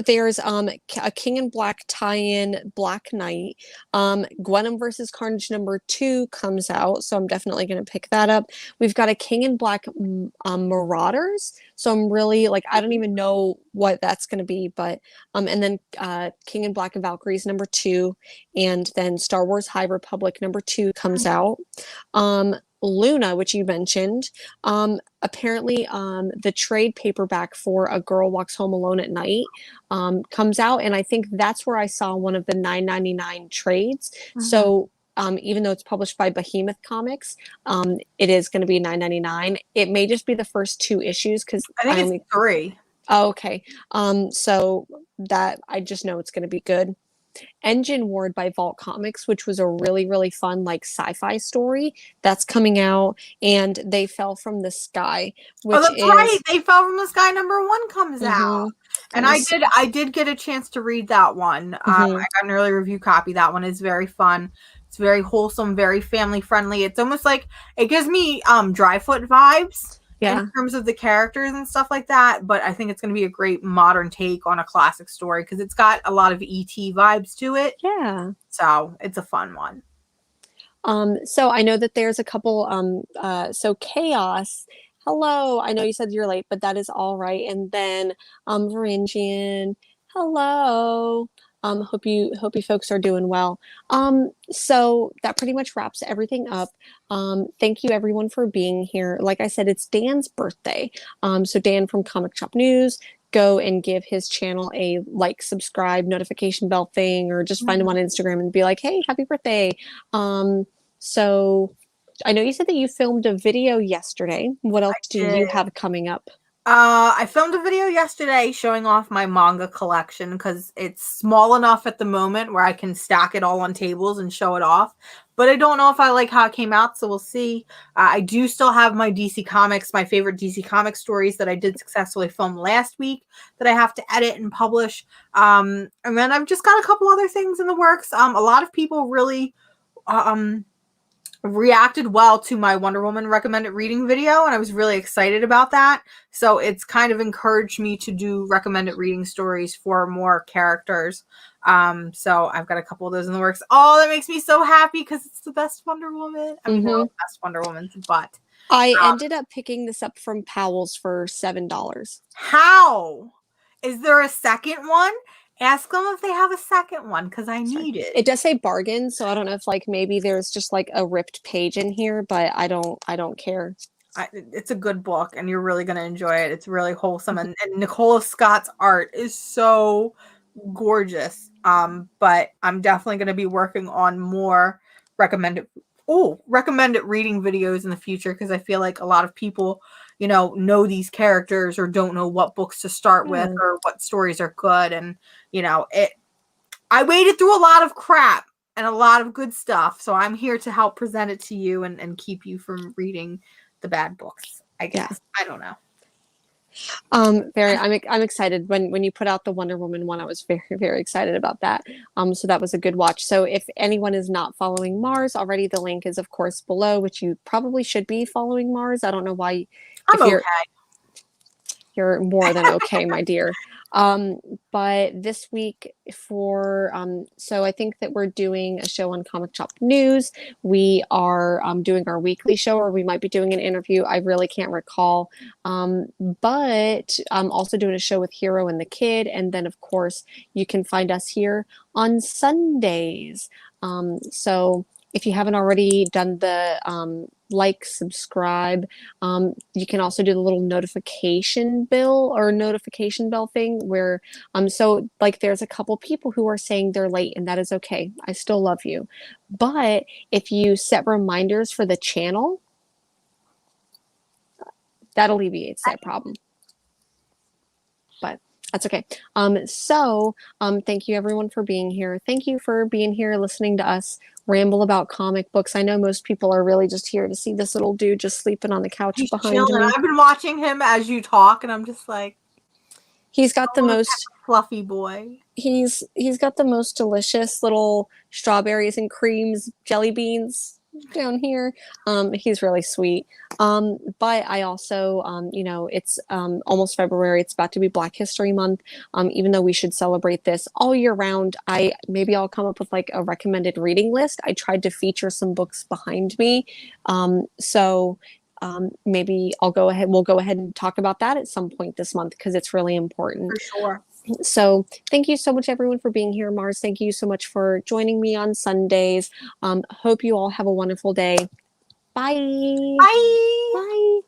There's a King in Black tie-in, Black Knight. Gwen versus Carnage #2 comes out, so I'm definitely going to pick that up. We've got a King in Black Marauders, so I'm really I don't even know what that's going to be, but and then King in Black and Valkyries #2, and then Star Wars High Republic #2 comes out. Luna, which you mentioned, apparently the trade paperback for A Girl Walks Home Alone at Night comes out, and I think that's where I saw one of the $9.99 trades. So even though it's published by Behemoth Comics, it is going to be $9.99. It may just be the first 2 issues, because I think it's 3. Oh, okay. So that I just know it's going to be good. Engine Ward by Vault Comics, which was a really, really fun sci-fi story, that's coming out, and They Fell from the Sky, which that's right. They Fell from the Sky #1 comes out, and I did get a chance to read that one. I got an early review copy. That one is very fun. It's very wholesome, very family friendly. It's almost like it gives me Dryfoot vibes. In terms of the characters and stuff like that, but I think it's going to be a great modern take on a classic story because it's got a lot of ET vibes to it. Yeah. So it's a fun one. So I know that there's a couple, so Chaos, hello. I know you said you're late, but that is all right. And then Varangian, hello. Hope you folks are doing well. So that pretty much wraps everything up. Thank you everyone for being here. Like I said, it's Dan's birthday. So Dan from Comic Shop News, go and give his channel a like, subscribe, notification bell thing, or just find him on Instagram and be like, hey, happy birthday. So I know you said that you filmed a video yesterday. What else do you have coming up? I filmed a video yesterday showing off my manga collection because it's small enough at the moment where I can stack it all on tables and show it off. But I don't know if I like how it came out, so we'll see. I do still have my DC Comics, my favorite DC Comics stories that I did successfully film last week that I have to edit and publish. And then I've just got a couple other things in the works. A lot of people really reacted well to my Wonder Woman recommended reading video, and I was really excited about that. So it's kind of encouraged me to do recommended reading stories for more characters. So I've got a couple of those in the works. Oh, that makes me so happy because it's the best Wonder Woman. I mean, they're all the best Wonder Womans, but I ended up picking this up from Powell's for $7. How? Is there a second one? Ask them if they have a second one because I need it. It does say bargain, so I don't know if like maybe there's just like a ripped page in here, but I don't care. It's a good book, and you're really going to enjoy it. It's really wholesome, and Nicola Scott's art is so gorgeous. But I'm definitely going to be working on more recommended reading videos in the future because I feel like a lot of people, know these characters or don't know what books to start with or what stories are good. And, I waded through a lot of crap and a lot of good stuff. So I'm here to help present it to you and keep you from reading the bad books, I guess. Yeah. I don't know. I'm excited when you put out the Wonder Woman one. I was very, very excited about that. So that was a good watch. So if anyone is not following Mars already, the link is of course below, which you probably should be following Mars. I don't know why. I'm okay. You're more than okay, my dear. But this week so I think that we're doing a show on Comic Shop News. We are doing our weekly show, or we might be doing an interview. I really can't recall. But I'm also doing a show with Hero and the Kid. And then, of course, you can find us here on Sundays. So if you haven't already done the like, subscribe, you can also do the little notification bell thing where so like there's a couple people who are saying they're late, and that is okay. I still love you. But if you set reminders for the channel, that alleviates that problem. But that's okay. Thank you everyone for being here. Thank you for being here listening to us ramble about comic books. I know most people are really just here to see this little dude just sleeping on the couch behind me. I've been watching him as you talk, and I'm just like, he's got the most fluffy boy. He's got the most delicious little strawberries and creams, jelly beans down here. He's really sweet. But I also, it's almost February. It's about to be Black History Month. Even though we should celebrate this all year round, maybe I'll come up with like a recommended reading list. I tried to feature some books behind me. Maybe we'll go ahead and talk about that at some point this month because it's really important. For sure. So thank you so much, everyone, for being here. Mars, thank you so much for joining me on Sundays. Hope you all have a wonderful day. Bye. Bye. Bye.